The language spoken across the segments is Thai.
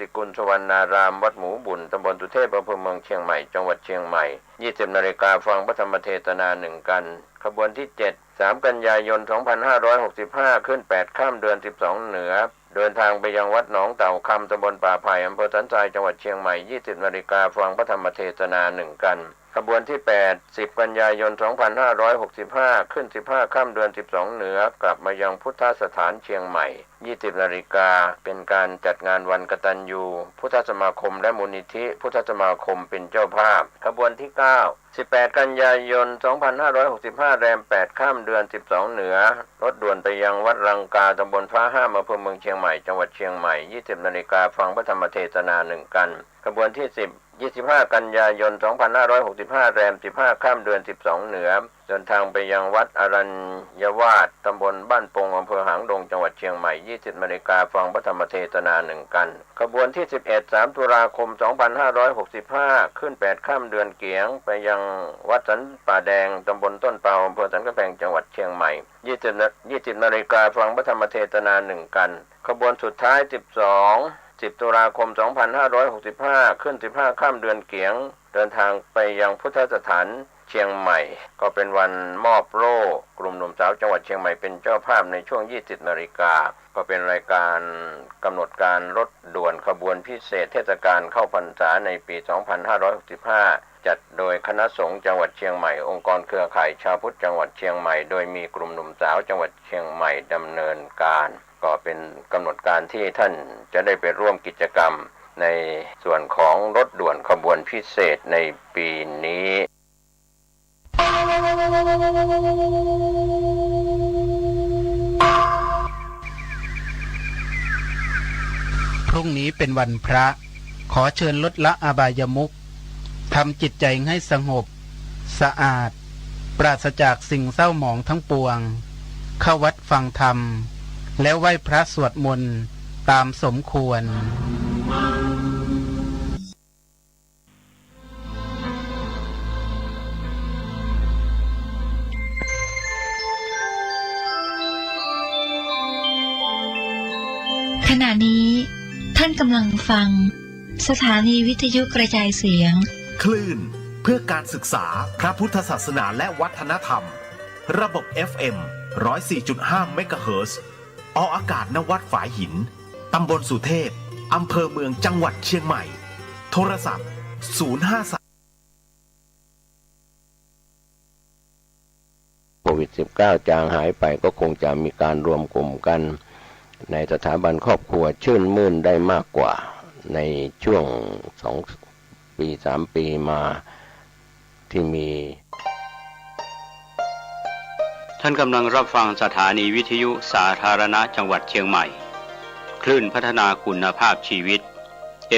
ติกุลสวรรณารามวัดหมูบุญตำบลสุเทพอำเภอเมืองเชียงใหม่จังหวัดเชียงใหม่20 นาฬิกาฟังพระธรรมเทศนา1กันขบวนที่7 3 กันยายน 2565ขึ้น8ค่ำเดือน12เหนือเดินทางไปยังวัดหนองเต่าคำตำบลป่าไผ่อำเภอสันทรายจังหวัดเชียงใหม่20 นาฬิกาฟังพระธรรมเทศนา1กันขบวนที่8 10 กันยายน 2565ขึ้น15ค่ำเดือน12เหนือกลับมายังพุทธสถานเชียงใหม่20 นาฬิกาเป็นการจัดงานวันกตัญญูพุทธสมาคมและมูลนิธิพุทธสมาคมเป็นเจ้าภาพขบวนที่9 18 กันยายน 2565แรม8ค่ำเดือน12เหนือรถด่วนไปยังวัดรังกาตำบลฟ้าห้ามอำเภอเมืองเชียงใหม่จังหวัดเชียงใหม่20 นาฬิกาฟังพระธรรมเทศนา1กันขบวนที่10 25 กันยายน 2565แรม15ค่ำเดือน12เหนือเดินทางไปยังวัดอรัญยวาสตำบลบ้านปงอำเภอหางดงจังหวัดเชียงใหม่20 นาฬิกาฟังพระธรรมเทศนา1กันขบวนที่11 3 ตุลาคม 2565ขึ้น8ค่ำเดือนเกียงไปยังวัดสันป่าแดงตำบลต้นเปาอำเภอสันกำแพงจังหวัดเชียงใหม่20 นาฬิกาฟังพระธรรมเทศนา1กันขบวนสุดท้าย10 ตุลาคม 2565ขึ้น15ค่ำเดือนเกียงเดินทางไปยังพุทธสถานเชียงใหม่ก็เป็นวันมอบโล่กลุ่มหนุ่มสาวจังหวัดเชียงใหม่เป็นเจ้าภาพในช่วง20 นาฬิกาก็เป็นรายการกำหนดการรถด่วนขบวนพิเศษเทศกาลเข้าพรรษาในปี 2565จัดโดยคณะสงฆ์จังหวัดเชียงใหม่องค์กรเครือข่ายชาวพุทธจังหวัดเชียงใหม่โดยมีกลุ่มหนุ่มสาวจังหวัดเชียงใหม่ดำเนินการก็เป็นกำหนดการที่ท่านจะได้ไปร่วมกิจกรรมในส่วนของรถด่วนขบวนพิเศษในปีนี้พรุ่งนี้เป็นวันพระขอเชิญลดละอบายมุขทำจิตใจให้สงบสะอาดปราศจากสิ่งเศร้าหมองทั้งปวงเข้าวัดฟังธรรมแล้วไหว้พระสวดมนต์ตามสมควรขณะนี้ท่านกำลังฟังสถานีวิทยุกระจายเสียงคลื่นเพื่อการศึกษาพระพุทธศาสนาและวัฒนธรรมระบบ FM 104.5 เมกะเฮิรตซ์ออกอากาศณวัดฝายหินตำบลสุเทพอำเภอเมืองจังหวัดเชียงใหม่โทรศัพท์053โควิด -19 จางหายไปก็คงจะมีการรวมกลุ่มกันในสถาบันครอบครัวชื่นมื่นได้มากกว่าในช่วง2 ปี 3 ปีมาที่มีท่านกำลังรับฟังสถานีวิทยุสาธารณะจังหวัดเชียงใหม่คลื่นพัฒนาคุณภาพชีวิต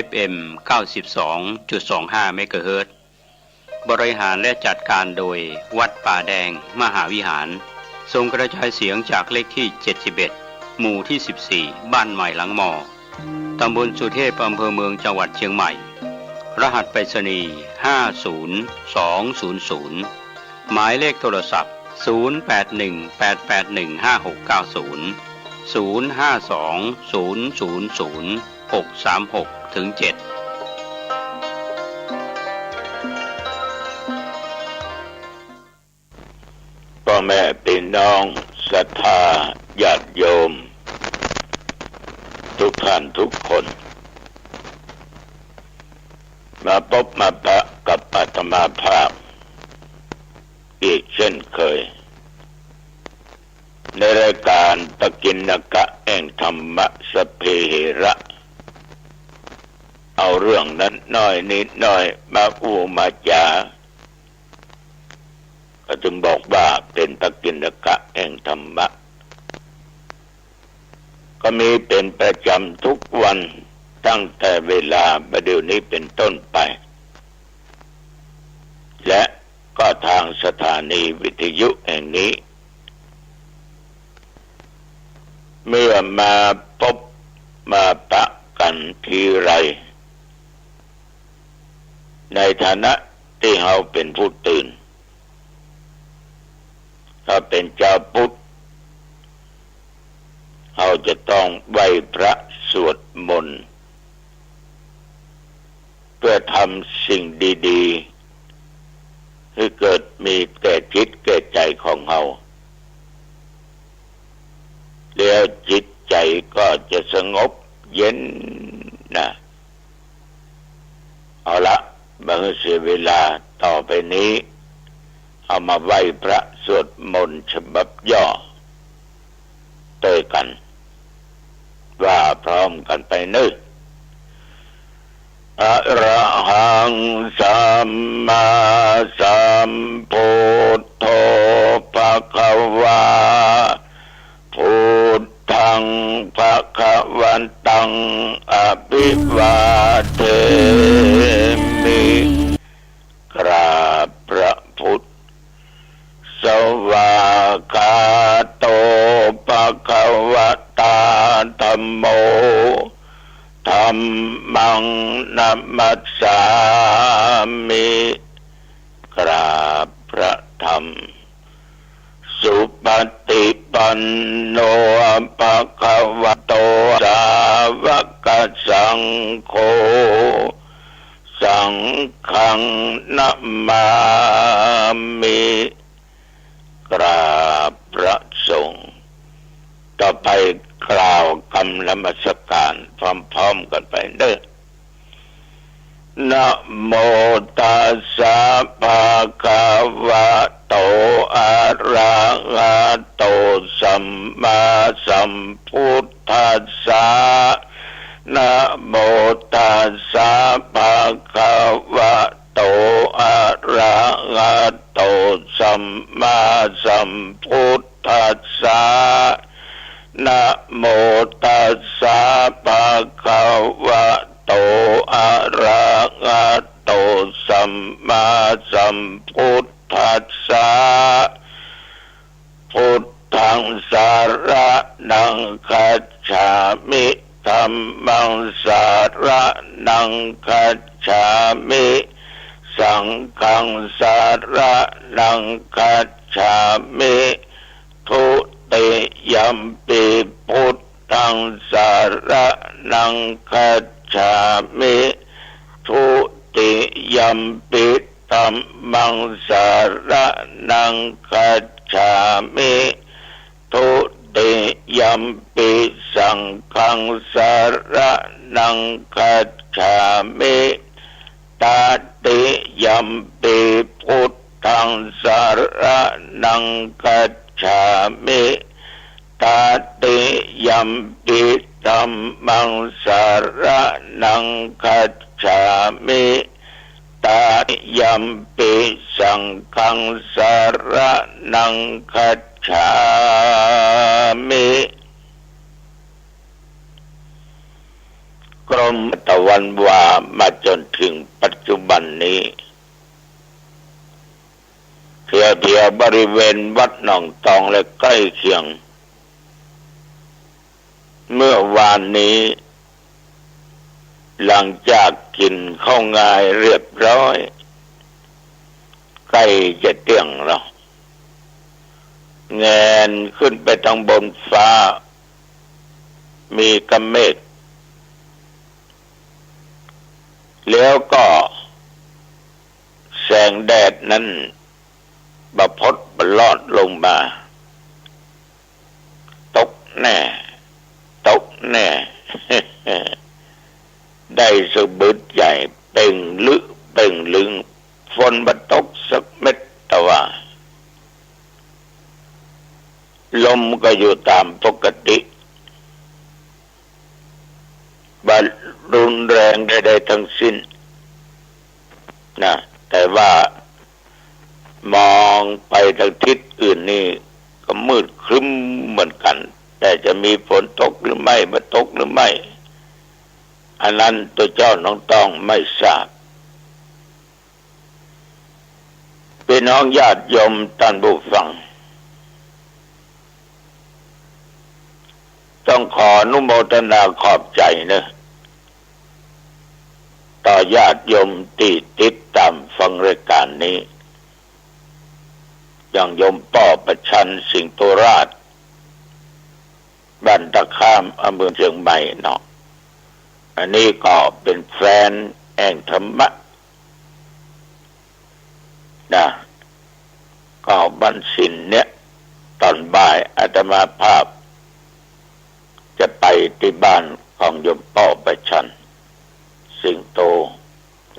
FM 92.25 เมกะเฮิรตซ์บริหารและจัดการโดยวัดป่าแดงมหาวิหารส่งกระจายเสียงจากเลขที่71หมู่ที่14บ้านใหม่หลังมอตำบลสุเทพอำเภอเมืองจังหวัดเชียงใหม่รหัสไปรษณีย์50200หมายเลขโทรศัพท์0818815690 0520000636-7พ่อแม่พี่น้องศรัทธาญาติโยมทุกท่านทุกคนมาพบมาปะกับอาตมาภาพอีกเช่นเคยในรายการตะกินกะแห่งธรรมะสเพเหระเอาเรื่องนั้นน้อยนิดน้อยมาอู้มาจาก็จึงบอกว่าเป็นตะกินกะแห่งธรรมะก็มีเป็นประจำทุกวันตั้งแต่เวลาบัดเดี๋ยวนี้เป็นต้นไปและก็ทางสถานีวิทยุแห่งนี้เมื่อมาพบมาปะกันทีไรในฐานะที่เราเป็นผู้ตื่นถ้าเป็นชาวพุทธเราจะต้องไหว้พระสวดมนต์ ำสิ่งดีๆให้เกิดมีแก่จิตแก่ใจของเราแล้วจิตใจก็จะสงบเย็นนะเอาละบังเสียเวลาต่อไปนี้เอามาไหว้พระสวดมนต์ฉบับย่อเตยกันว่าพร้อมกันไปนึกอะระหังสัมมาสัมพุทโธภควาพุทธังภวันตังอภิวาเทมิกราบพระพุทธสวากาโตภควตาธัมโมธัมมังนัมมัสสามิกราบพระธรรมสุปฏิปันโนภควโตสาวกสังโฆสังฆังนัมมามิกราบพระสงฆ์ต่อไปกล่าวคำนมัสการพร้อมๆกันไปเด้อนะโมตัสสะภะคะวะโตอะระหะโตสัมมาสัมพุทธัสสะนะโมตัสสะภะคะวะโตอะระหะโตสัมมาสัมพุทธัสสะนะโมตัสสะภะคะวะโตอะระหะโตสัมมาสัมพุทธัสสะพุทธังสารนังคัจฉามิธัมมังสารนังคัจฉามิสังฆังสารนังคัจฉามิทุติยัมปิพุทธังสารนังคัจฉามิทุติยัมปิธัมมังสารนังคัจฉามิทุติยัมปิสังฆังสารนังคัจฉามิตติยัมปิพุทธังสารนังคัจฉามิตติยัมปิธัมมังสารนังคัจฉามิตติยัมปิสังฆังสารนังคัจฉามิกรมตะวันวามาจนถึงปัจจุบันนี้เที่ยวบริเวณวัดหนองตองและใกล้เคียงเมื่อวานนี้หลังจากกินข้าวงายเรียบร้อยใกล้จะเที่ยงแล้วแงนขึ้นไปทางบนฟ้ามีกำเมฆแล้วก็แสงแดดนั้นบพดบลอดลงมาตกแน่ตกแน่ ได้สะบึดใหญ่เป่งลึเป่งลึงฝนบัดตกสักเม็ดแต่ว่าลมก็อยู่ตามปกติบัดรุนแรงใดๆทั้งสิ้นนะแต่ว่ามองไปทางทิศอื่นนี่ก็มืดครึ้มเหมือนกันแต่จะมีฝนตกหรือไม่มาตกหรือไม่อันนั้นตัวเจ้าน้องต้องไม่ทราบพี่น้องญาติโยมท่านผู้ฟังต้องขออนุโมทนาขอบใจนะต่อญาติโยมที่ติดตามฟังรายการนี้อย่างโยมป้อประชันสิงห์โตราชบ้านตะข้ามอำเภอเชียงใหม่เนาะอันนี้ก็เป็นแฟนแห่งธรรมะ นะก็บัญชินเนี่ยตอนบ่ายอาตมาภาพจะไปที่บ้านของโยมป่อประชันสิงโต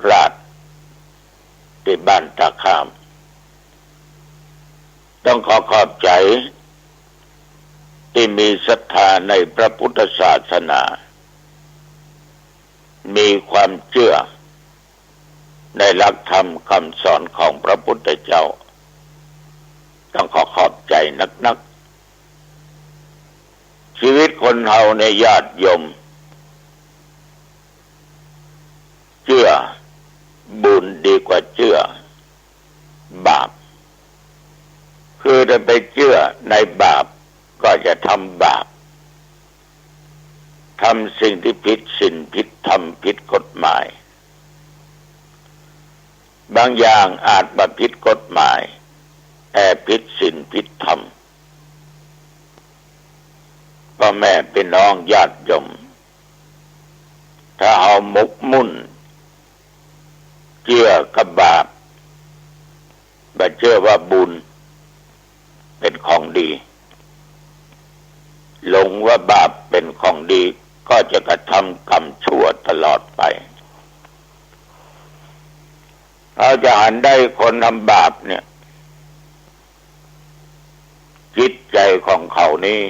ราชที่บ้านตาข้ามต้องขอบใจที่มีศรัทธาในพระพุทธศาสนามีความเชื่อในหลักธรรมคำสอนของพระพุทธเจ้าต้องขอบใจนักๆชีวิตคนเฮาในญาติโยมเชื่อบุญดีกว่าเชื่อบาปคือถ้าไปเชื่อในบาปก็จะทำบาปทำสิ่งที่ผิดศีลผิดธรรมผิดกฎหมายบางอย่างอาจบ่ผิดกฎหมายแต่ผิดศีลผิดธรรมพ่อแม่พี่น้องญาติโยมถ้าเอาหมกมุ่นเชื่อกับบาปบ่เชื่อว่าบุญเป็นของดีหลงว่าบาปเป็นของดีก็จะกระทำกรรมชั่วตลอดไปเราจะหันได้คนทำบาปเนี่ยจิตใจของเขานี่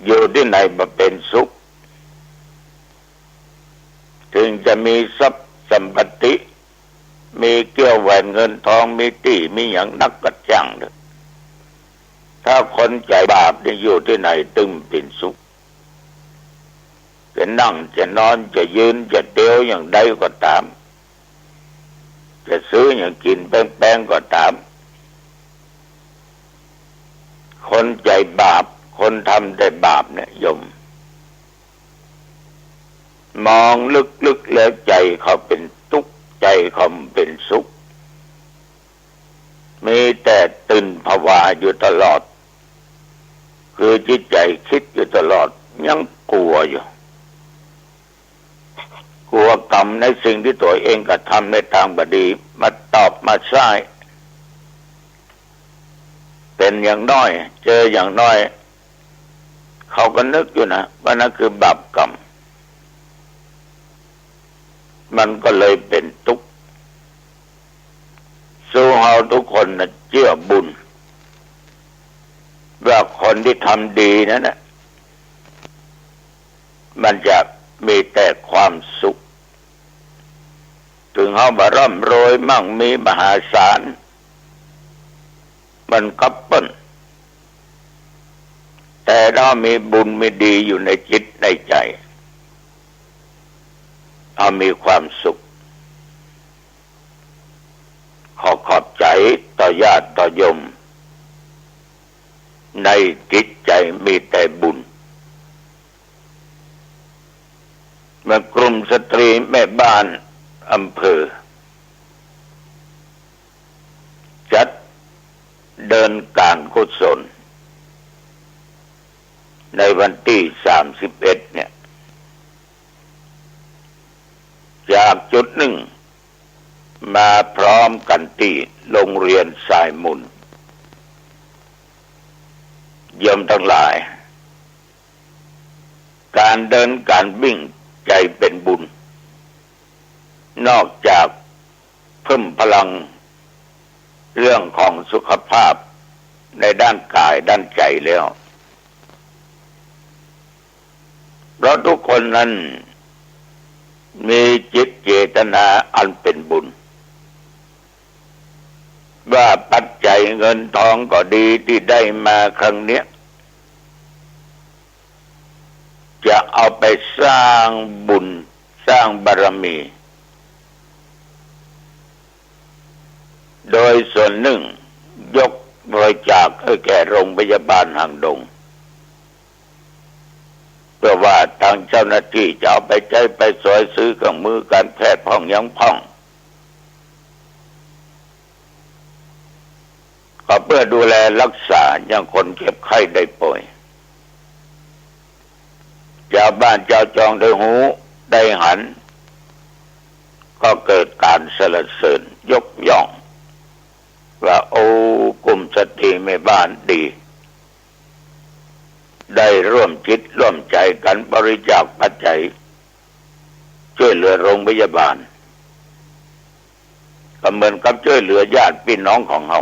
อยู่ที่ไหนมาเป็นสุขถึงจะมีทรัพย์สัมปติมีเกี้ยวแหวนเงินทองมีที่มีอย่างนักกระจังถ้าคนใจบาปนี่อยู่ที่ไหนตึมเป็นสุขจะนั่งจะนอนจะยืนจะเดี้ยวอย่างใดก็ตามจะซื้ออย่างกินแป้งๆก็ตามคนใจบาปคนทำแต่บาปเนี่ยโยมมองลึกๆแล้วใจเขาเป็นทุกข์ใจเขาเป็นสุขมีแต่ตื่นภาวะอยู่ตลอดคือจิตใจคิดอยู่ตลอดยังกลัวอยู่กลัวกรรมในสิ่งที่ตัวเองกระทำในทางบดีมาตอบมาใช้เป็นอย่างน้อยเจออย่างน้อยเขาก็นึกอยู่นะว่านั่นคือบาปกรรมมันก็เลยเป็นทุกข์สู้เฮาทุกคนนะเชื่อบุญว่าคนที่ทำดีนั้นนะมันจะมีแต่ความสุขถึงเฮาบ่ร่ำรวยมั่งมีมหาศาลมันก็เปิ้นแต่เรามีบุญมีดีอยู่ในจิตในใจเรามีความสุขขอบใจต่อญาติต่อโยมในจิตใจมีแต่บุญเมื่อกลุ่มสตรีแม่บ้านอำเภอจัดเดินการกุศลในวันที่31เนี่ยจากจุดหนึ่งมาพร้อมกันที่โรงเรียนสายมุนโยมทั้งหลายการเดินการวิ่งใจเป็นบุญนอกจากเพิ่มพลังเรื่องของสุขภาพในด้านกายด้านใจแล้วเพราะทุกคนนั้นมีจิตเจตนาอันเป็นบุญว่าปัจจัยเงินทองก็ดีที่ได้มาครั้งเนี้ยจะเอาไปสร้างบุญสร้างบารมีโดยส่วนหนึ่งยกบริจาคให้แก่โรงพยาบาลหางดงเพื่อว่าทางเจ้าหน้าที่จะเอาไปใช้ไปสอยซื้อเครื่องมือการแพทย์พ่องยังพ่องก็เพื่อดูแลรักษาอย่างคนเจ็บไข้ได้ป่วยเจ้าบ้านเจ้าจองได้หูได้หันก็เกิดการสรรเสริญ ยกย่องว่าโอ้กลุ่มสตรีแม่บ้านดีได้ร่วมคิดร่วมใจกันบริจาคปัจจัยช่วยเหลือโรงพยาบาลก็เหมือนกับช่วยเหลือญาติพี่น้องของเรา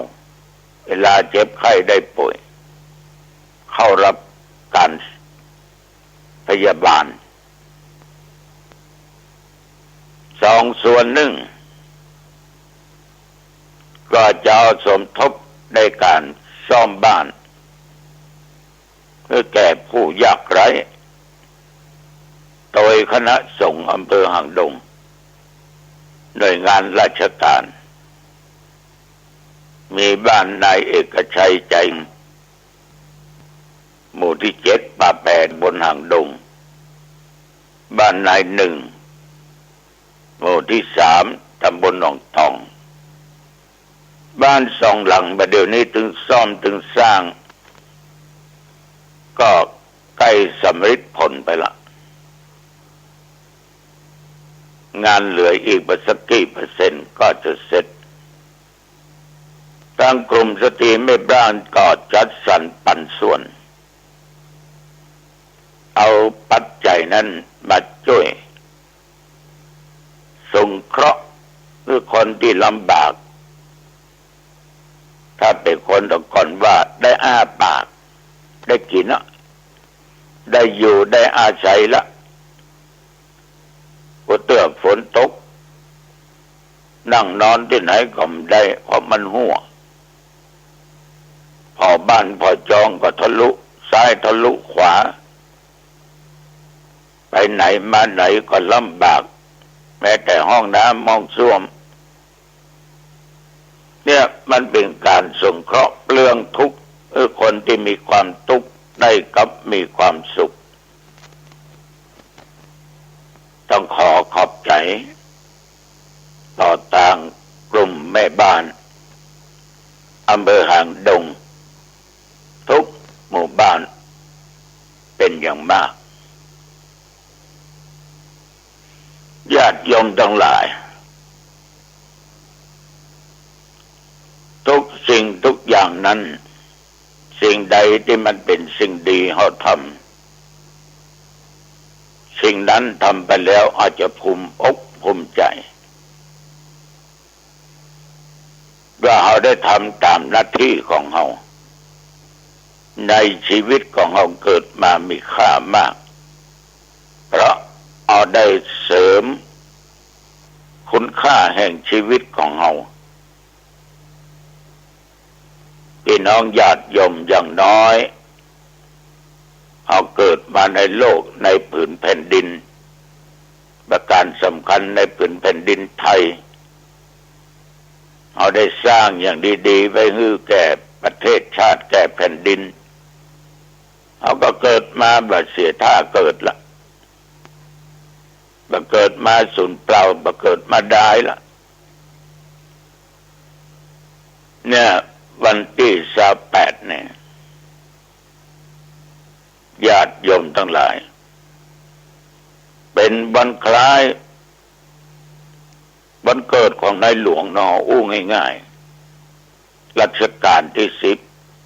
เวลาเจ็บไข้ได้ป่วยเข้ารับการพยาบาลสองส่วนหนึ่งก็จะเอาสมทบในการซ่อมบ้านเพื่อแก่ผู้ยากไร้โดยคณะสงฆ์อำเภอหางดงหน่วยงานราชการมีบ้านนายเอกชัยใจหมู่ที่7 ป่าแปดบนหางดงบ้านนายหนึ่งหมู่ที่3 ตำบลหนองทองบ้าน2 หลังประเดี๋ยวนี้ถึงซ่อมถึงสร้างก็ใกล้สำฤทธิ์ผลไปละงานเหลืออีกสักกี่เปอร์เซ็นต์ก็จะเสร็จทางกลุ่มสตรีแม่บ้านก็จัดสรรปันส่วนเอาปัจจัยนั้นมาช่วยสงเคราะห์คือคนที่ลำบากถ้าเป็นคนตะก่อนว่าได้อ้าปากได้กินละได้อยู่ได้อาศัยละก็เตือฝนตกนั่งนอนที่ไหนก็ไม่ได้เพราะมันหัวพอบ้านพอจองก็ทะลุซ้ายทะลุขวาไปไหนมาไหนก็ลำบากแม้แต่ห้องน้ำห้องส้วมเนี่ยมันเป็นการสงเคราะห์เปลื้องทุกข์คนที่มีความทุกข์ได้กับมีความสุขต้องขอบใจต่อทางกลุ่มแม่บ้านอำเภอหางดงทุกหมู่บ้านเป็นอย่างมากญาติโยมทั้งหลายทุกสิ่งทุกอย่างนั้นสิ่งใดที่มันเป็นสิ่งดีเราทำสิ่งนั้นทำไปแล้วอาจจะภูมิอกภูมิใจว่าเราได้ทำตามหน้าที่ของเราในชีวิตของเราเกิดมามีค่ามากเพราะเอาได้เสริมคุณค่าแห่งชีวิตของเราพี่น้องญาติโยมอย่างน้อยเอาเกิดมาในโลกในผืนแผ่นดินประการสำคัญในผืนแผ่นดินไทยเอาได้สร้างอย่างดีๆไว้ให้แก่ประเทศชาติแก่แผ่นดินเอาก็เกิดมาบ่เสียท่าเกิดละบ่เกิดมาสูญเปล่าบ่เกิดมาได้ละเนี่ยวันที่28เนี่ยญาติโยมทั้งหลายเป็นวันคล้ายวันเกิดของนายหลวงอู้ง่ายๆรัชกาลที่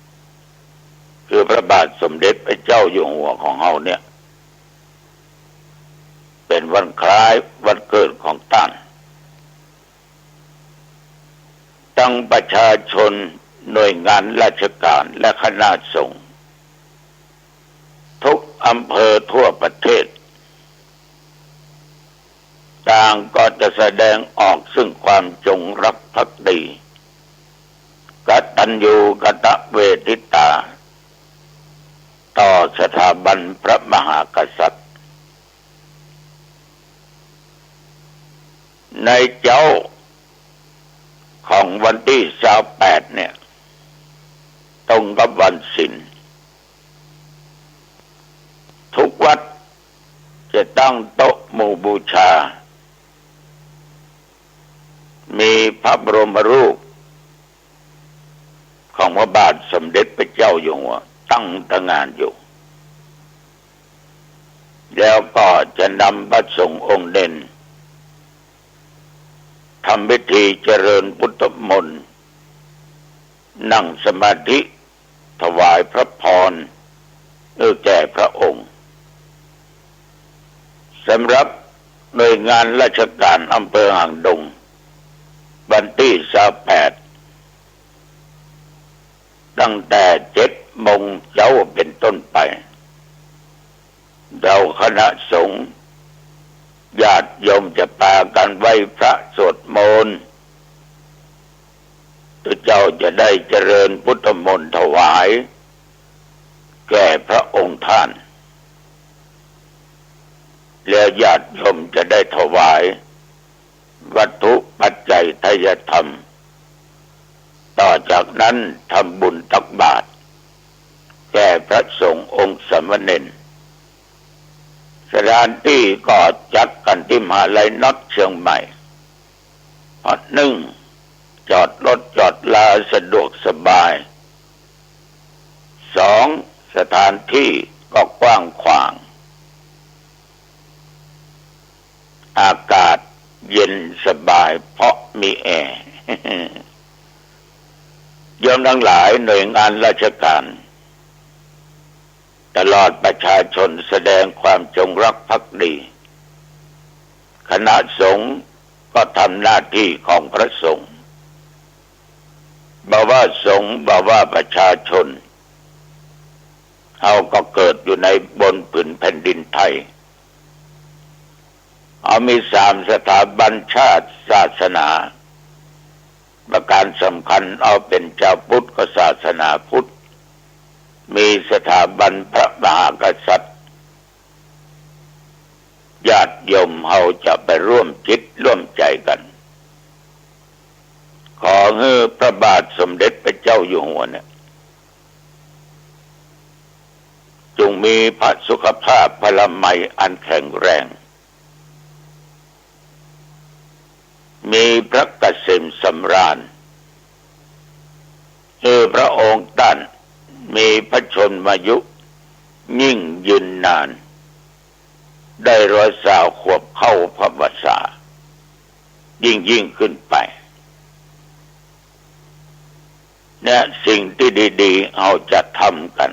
10คือพระบาทสมเด็จพระเจ้าอยู่หัวของเฮาเนี่ยเป็นวันคล้ายวันเกิดของท่านตั้งประชาชนหน่วยงานราชการและคณะสงฆ์ทุกอำเภอทั่วประเทศต่างก็จะแสดงออกซึ่งความจงรักภักดีกตัญญูกตเวทิตาต่อสถาบันพระมหากษัตริย์ในเจ้าของวันที่28เนี่ยตรงกับวันศีลทุกวัดจะตั้งโต๊ะหมู่บูชามีพระบรมรูปของพระบาทสมเด็จพระเจ้าอยู่หัวตั้งตระหง่านอยู่แล้วก็จะนำพระสงฆ์องค์เด่น ทำพิธีเจริญพุทธมนต์นั่งสมาธิถวายพระพรแก่พระองค์สำหรับหน่วยงานราชการอำเภอหางดงวันที่28ตั้งแต่7 โมงเช้าเป็นต้นไปเราคณะสงฆ์ญาติโยมจะพากันไหว้พระสวดมนต์ตัวเจ้าจะได้เจริญพุทธมนต์ถวายแก่พระองค์ท่านแล้วญาติโยมจะได้ถวายวัตถุปัจจัยทายธรรมต่อจากนั้นทำบุญตักบาตรแก่พระสงฆ์องค์สามเณรสถานที่ก็จัดกันที่มหาลัยน็อตเชียงใหม่1. จอดรถจอดลาสะดวกสบาย 2. สถานที่ก็กว้างขวางอากาศเย็นสบายเพราะมีแอร์ โยมทั้งหลายหน่วยงานราชการตลอดประชาชนแสดงความจงรักภักดีคณะสงฆ์ก็ทำหน้าที่ของพระสงฆ์บ่ว่าสงฆ์บ่ว่าประชาชนเอาก็เกิดอยู่ในบนผืนแผ่นดินไทยเอามี3 สถาบันชาติศาสนาประการสำคัญเอาเป็นชาวพุทธก็ศาสนาพุทธมีสถาบันพระมหากษัตริย์ญาติโยมเฮาจะไปร่วมจิตร่วมใจกันขอให้พระบาทสมเด็จพระเจ้าอยู่หัวเนี่ยจงมีพระสุขภาพพลามัยอันแข็งแรงมีพระเกษมสำราญพระองค์ท่านมีพระชนมายุยิ่งยืนนานได้120 ขวบเข้าพรรษายิ่งขึ้นไปเนี่ยสิ่งที่ดีๆเอาจะทำกัน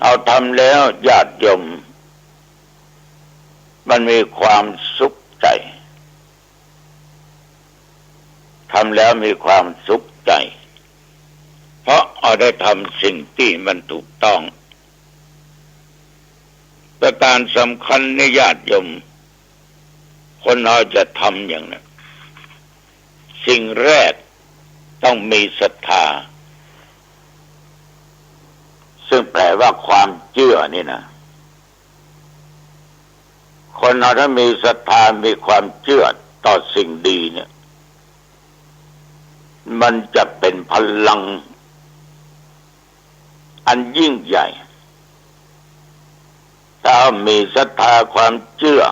เอาทำแล้วญาติโยมมันมีความสุขใจทำแล้วมีความสุขใจเพราะเอาได้ทำสิ่งที่มันถูกต้องประการสำคัญในญาติโยมคนเราจะทำอย่างนั้นสิ่งแรกต้องมีศรัทธาซึ่งแปลว่าความเชื่อนี่นะคนเราถ้ามีศรัทธามีความเชื่อต่อสิ่งดีเนี่ยมันจะเป็นพลังอันยิ่งใหญ่ถ้ามีศรัทธาความเชื่อ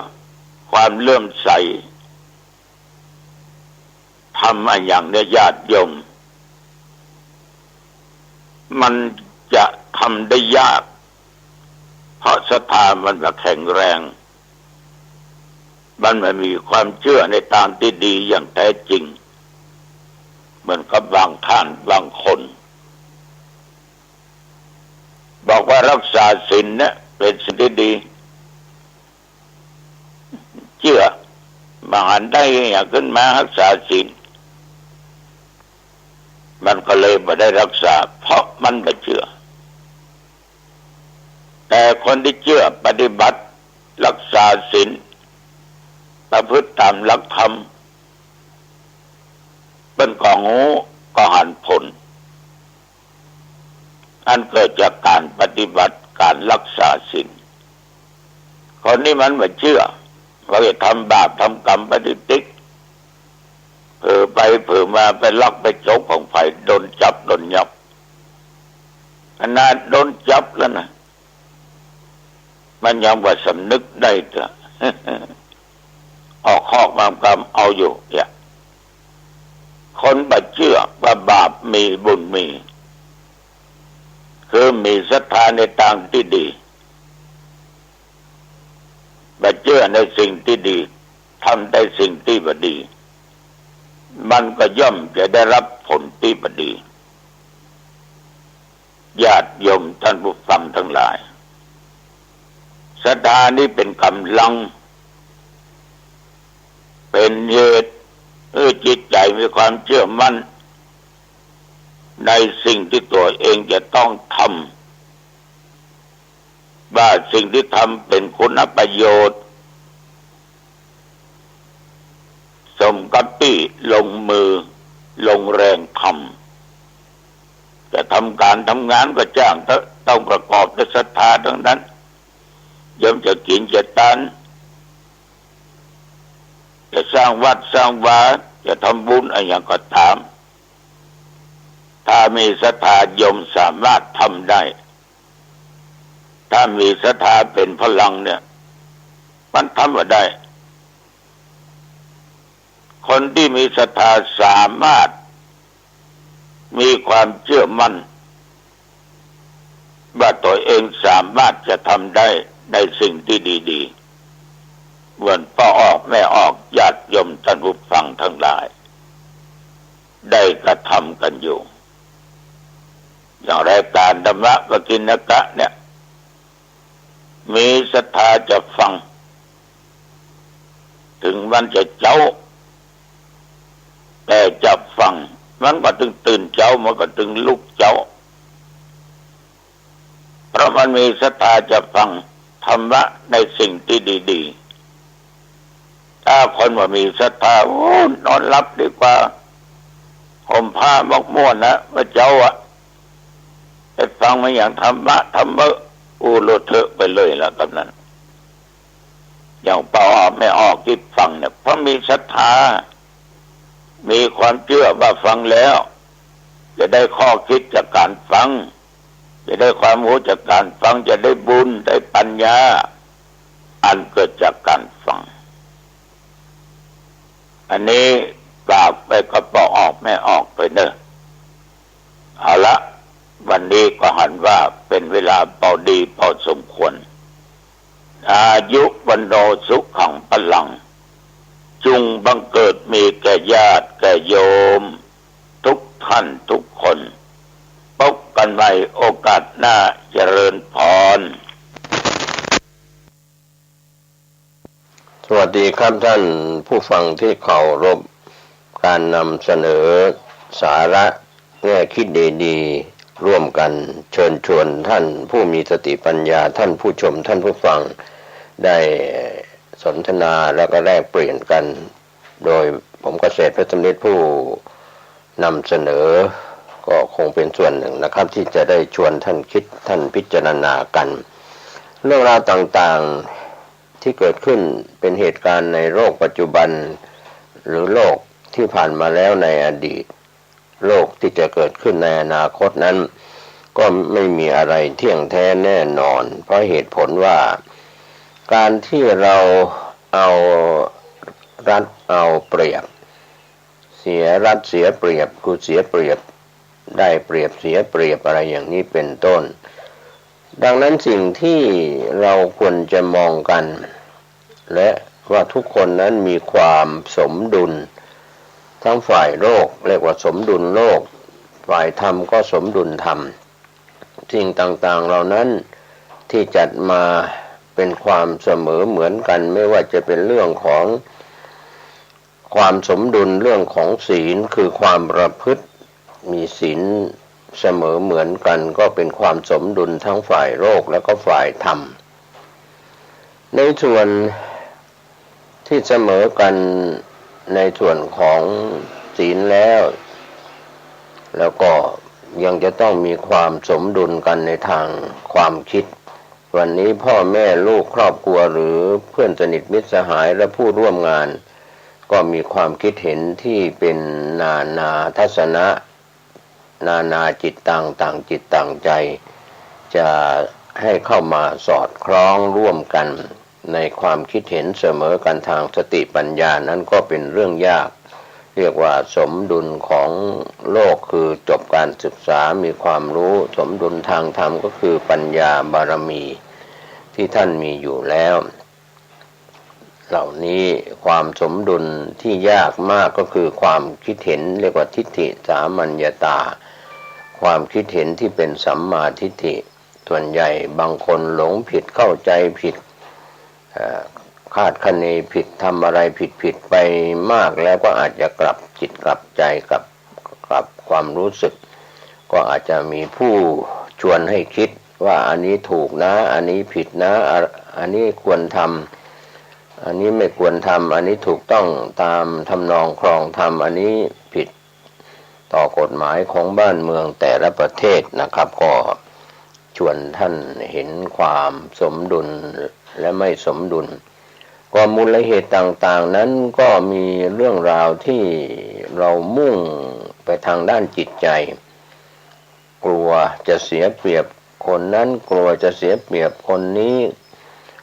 ความเลื่อมใสทำอะไรอย่างนี้ญาติโยมมันจะทำได้ยากเพราะศรัทธามันแบบแข็งแรงมันไม่มีความเชื่อในทางที่ดีอย่างแท้จริงเหมือนกับบางท่านบางคนบอกว่ารักษาศีลเนี่ยเป็นสิ่งที่ดีเชื่อบางอันได้อยากขึ้นมารักษาศีลมันก็เลยไม่ได้รักษาเพราะมันไม่เชื่อแต่คนที่เชื่อปฏิบัติรักษาศีลประพฤติตามหลักธรรมเป็นกองหูก็หันผลอันเกิดจากการปฏิบัติการรักษาศีลคนนี้มันไม่เชื่อว่าจะทำบาปทำกรรมปฏิทิกเผลอไปเผลอมาไปลักไปโจกของไฟโดนจับโดนยับขนาดโดนจับแล้วนะมันยังว่าสำนึกได้เถอะ ออกข้อบางกรรมเอาอยู่เนี่ยคนบ่เชื่อว่าบาปมีบุญมีคือมีศรัทธาในทางที่ดีบ่เชื่อในสิ่งที่ดี ทำแต่สิ่งที่บดีมันก็ย่อมจะได้รับผลที่บดีญาติโยมท่านผู้ฟังทั้งหลายศรัทธานี้เป็นกำลังเป็นเหตุจิตใจมีความเชื่อมั่นในสิ่งที่ตัวเองจะต้องทำว่าสิ่งที่ทำเป็นคุณประโยชน์สมกับที่ลงมือลงแรงทำจะทำการทำงานก็จ้างต้องประกอบด้วยศรัทธาทั้งนั้นย่อมจะกินจะทานจะสร้างวัดสร้างวาจะทำบุญอะไรอย่างก็ตามถ้ามีศรัทธาย่อมสามารถทำได้ถ้ามีศรัทธาเป็นพลังเนี่ยมันทำได้คนที่มีศรัทธาสามารถมีความเชื่อมั่นว่าตัวเองสามารถจะทำได้ในสิ่งที่ดีๆเหมือนพ่อออกแม่ออกญาติโยมท่านผู้ฟังทั้งหลายได้กระทำกันอยู่อย่างรายการธรรมะปกิณกะเนี่ยมีศรัทธาจะฟังถึงมันจะเจ้าแต่จะฟังมันก็ตึงตื่นเจ้ามันก็ตึงลุกเจ้าเพราะมันมีศรัทธาจะฟังธรรมะในสิ่งที่ดีๆถ้าคนว่ามีศรัทธานอนหลับดีกว่าห่มผ้ามกม่วนนะว่าเจ้าไปฟังมาอย่างธรรมะโลดเถอะไปเลยแล้วกับนั้นอย่างเป่าออกไม่ออกที่ฟังเนี่ยเพราะมีศรัทธามีความเชื่อว่าฟังแล้วจะได้ข้อคิดจากการฟังจะได้ความรู้จากการฟังจะได้บุญได้ปัญญาอันเกิดจากการฟังอันนี้กราบไปก็เป่าออกไม่ออกไปเนอะเอาละวันนี้ก็หันว่าเป็นเวลาพอดีพอสมควรอายุวันโนสุขังพลังจุงบังเกิดมีแก่ญาติแก่โยมทุกท่านทุกคนพบกันใหม่โอกาสหน้าเจริญพร สวัสดีครับท่านผู้ฟังที่เคารพการนำเสนอสาระแง่คิดดีๆร่วมกันเชิญชวนท่านผู้มีสติปัญญาท่านผู้ชมท่านผู้ฟังได้สนทนาแล้วก็แลกเปลี่ยนกันโดยผมเกษตรเพชรสำริดผู้นำเสนอก็คงเป็นส่วนหนึ่งนะครับที่จะได้ชวนท่านคิดท่านพิจารณากันเรื่องราวต่างๆที่เกิดขึ้นเป็นเหตุการณ์ในโลกปัจจุบันหรือโลกที่ผ่านมาแล้วในอดีตโลกที่จะเกิดขึ้นในอนาคตนั้นก็ไม่มีอะไรเที่ยงแท้แน่นอนเพราะเหตุผลว่าการที่เราเอารัดเอาเปรียบเสียรัดเสียเปรียบคือเสียเปรียบได้เปรียบเสียเปรียบอะไรอย่างนี้เป็นต้นดังนั้นสิ่งที่เราควรจะมองกันและว่าทุกคนนั้นมีความสมดุลทั้งฝ่ายโลกเรียกว่าสมดุลโลกฝ่ายธรรมก็สมดุลธรรมสิ่งต่างๆเหล่านั้นที่จัดมาเป็นความเสมอเหมือนกันไม่ว่าจะเป็นเรื่องของความสมดุลเรื่องของศีลคือความประพฤติมีศีลเสมอเหมือนกันก็เป็นความสมดุลทั้งฝ่ายโลกและก็ฝ่ายธรรมในส่วนที่เสมอกันในส่วนของศีลแล้วก็ยังจะต้องมีความสมดุลกันในทางความคิดวันนี้พ่อแม่ลูกครอบครัวหรือเพื่อนสนิทมิตรสหายและผู้ร่วมงานก็มีความคิดเห็นที่เป็นนาทัศนะนาจิตต่างจิตต่างใจจะให้เข้ามาสอดคล้องร่วมกันในความคิดเห็นเสมอกันทางสติปัญญานั้นก็เป็นเรื่องยากเรียกว่าสมดุลของโลกคือจบการศึกษามีความรู้สมดุลทางธรรมก็คือปัญญาบารมีที่ท่านมีอยู่แล้ว เหล่านี้ความสมดุลที่ยากมากก็คือความคิดเห็นเรียกว่าทิฏฐิสามัญญตาความคิดเห็นที่เป็นสัมมาทิฏฐิส่วนใหญ่บางคนหลงผิดเข้าใจผิดคาดคะเนผิดทำอะไรผิดไปมากแล้วก็อาจจะกลับจิตกลับใจกลับความรู้สึกก็อาจจะมีผู้ชวนให้คิดว่าอันนี้ถูกนะอันนี้ผิดนะอันนี้ควรทำอันนี้ไม่ควรทำอันนี้ถูกต้องตามทำนองครองธรรมอันนี้ผิดต่อกฎหมายของบ้านเมืองแต่ละประเทศนะครับก็ชวนท่านเห็นความสมดุลและไม่สมดุลก็มูลเหตุต่างๆนั้นก็มีเรื่องราวที่เรามุ่งไปทางด้านจิตใจกลัวจะเสียเปรียบคนนั้นกลัวจะเสียเปรียบคนนี้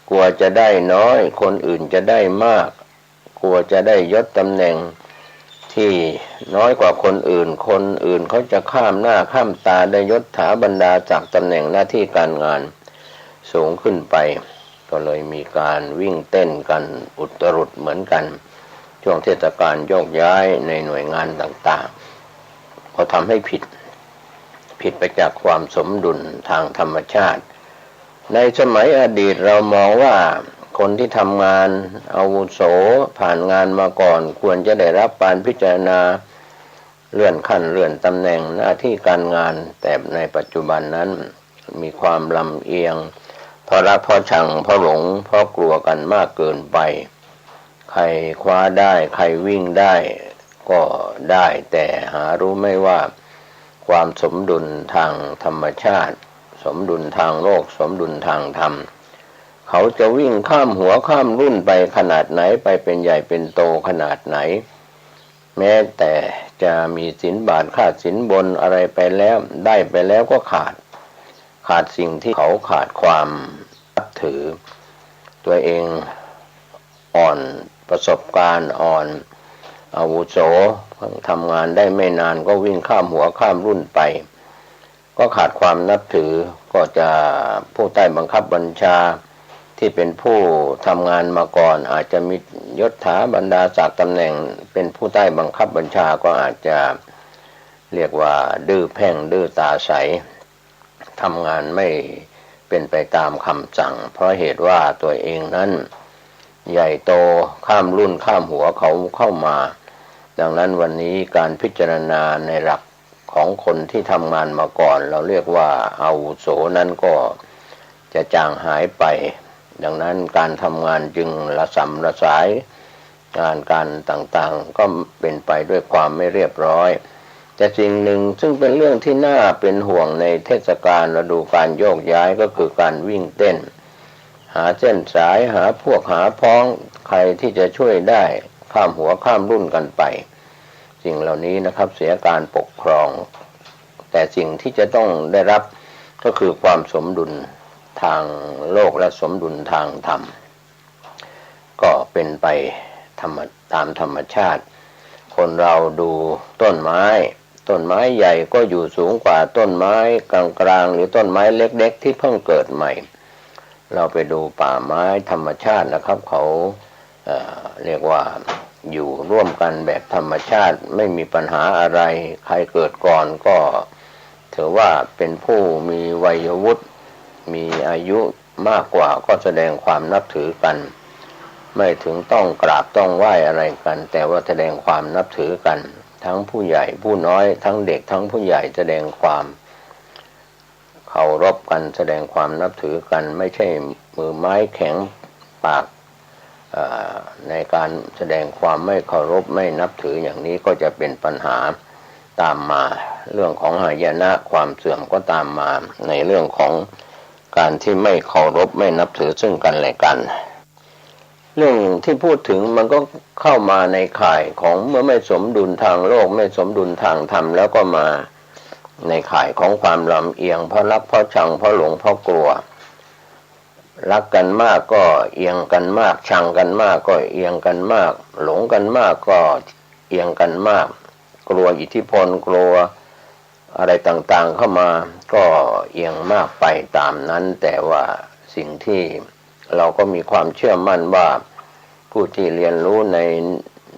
กลัวจะได้น้อยคนอื่นจะได้มากกลัวจะได้ยศตำแหน่งที่น้อยกว่าคนอื่นคนอื่นเขาจะข้ามหน้าข้ามตาได้ยศถาบรรดาจากตำแหน่งหน้าที่การงานสูงขึ้นไปก็เลยมีการวิ่งเต้นกันอุตรุดเหมือนกันช่วงเทศกาลโยกย้ายในหน่วยงานต่างๆเขาทำให้ผิดไปจากความสมดุลทางธรรมชาติในสมัยอดีตเรามองว่าคนที่ทำงานอาวุโสผ่านงานมาก่อนควรจะได้รับการพิจารณาเลื่อนขั้นเลื่อนตำแหน่งหน้าที่การงานแต่ในปัจจุบันนั้นมีความลำเอียงเพราะรักเพราะชังเพราะหลงเพราะกลัวกันมากเกินไปใครคว้าได้ใครวิ่งได้ก็ได้แต่หารู้ไม่ว่าความสมดุลทางธรรมชาติสมดุลทางโลกสมดุลทางธรรมเขาจะวิ่งข้ามหัวข้ามรุ่นไปขนาดไหนไปเป็นใหญ่เป็นโตขนาดไหนแม้แต่จะมีสินบาทขาดสินบนอะไรไปแล้วได้ไปแล้วก็ขาดสิ่งที่เขาขาดความนับถือตัวเองอ่อนประสบการณ์อ่อนอาวุโสเพิ่งทำงานได้ไม่นานก็วิ่งข้ามหัวข้ามรุ่นไปก็ขาดความนับถือก็จะผู้ใต้บังคับบัญชาที่เป็นผู้ทำงานมาก่อนอาจจะมียศถาบรรดาศักดิ์ตำแหน่งเป็นผู้ใต้บังคับบัญชาก็อาจจะเรียกว่าดื้อแพ่งดื้อตาใสทำงานไม่เป็นไปตามคำสั่งเพราะเหตุว่าตัวเองนั้นใหญ่โตข้ามรุ่นข้ามหัวเขาเข้ามาดังนั้นวันนี้การพิจารณาในหลักของคนที่ทำงานมาก่อนเราเรียกว่าอาวุโสนั้นก็จะจางหายไปดังนั้นการทำงานจึงระสำระสายงานการต่างๆก็เป็นไปด้วยความไม่เรียบร้อยแต่สิ่งหนึ่งซึ่งเป็นเรื่องที่น่าเป็นห่วงในเทศกาลฤดูการโยกย้ายก็คือการวิ่งเต้นหาเส้นสายหาพวกหาพ้องใครที่จะช่วยได้ข้ามหัวข้ามรุ่นกันไปสิ่งเหล่านี้นะครับเสียการปกครองแต่สิ่งที่จะต้องได้รับก็คือความสมดุลทางโลกและสมดุลทางธรรมก็เป็นไปตามธรรมชาติคนเราดูต้นไม้ใหญ่ก็อยู่สูงกว่าต้นไม้กลางๆหรือต้นไม้เล็กๆที่เพิ่งเกิดใหม่เราไปดูป่าไม้ธรรมชาตินะครับเขาเรียกว่าอยู่ร่วมกันแบบธรรมชาติไม่มีปัญหาอะไรใครเกิดก่อนก็ถือว่าเป็นผู้มีวัยวุฒิมีอายุมากกว่าก็แสดงความนับถือกันไม่ถึงต้องกราบต้องไหว้อะไรกันแต่ว่าแสดงความนับถือกันทั้งผู้ใหญ่ผู้น้อยทั้งเด็กทั้งผู้ใหญ่แสดงความเคารพกันแสดงความนับถือกันไม่ใช่มือไม้แข็งปากในการแสดงความไม่เคารพไม่นับถืออย่างนี้ก็จะเป็นปัญหาตามมาเรื่องของหายนะความเสื่อมก็ตามมาในเรื่องของการที่ไม่เคารพไม่นับถือซึ่งกันและกันเรื่องที่พูดถึงมันก็เข้ามาในข่ายของเมื่อไม่สมดุลทางโลกไม่สมดุลทางธรรมแล้วก็มาในข่ายของความลำเอียงเพราะรักเพราะชังเพราะหลงเพราะกลัวรักกันมากก็เอียงกันมากชังกันมากก็เอียงกันมากหลงกันมากก็เอียงกันมากกลัวอิทธิพลกลัวอะไรต่างๆเข้ามาก็เอียงมากไปตามนั้นแต่ว่าสิ่งที่เราก็มีความเชื่อมั่นว่า ผู้ที่เรียนรู้ใน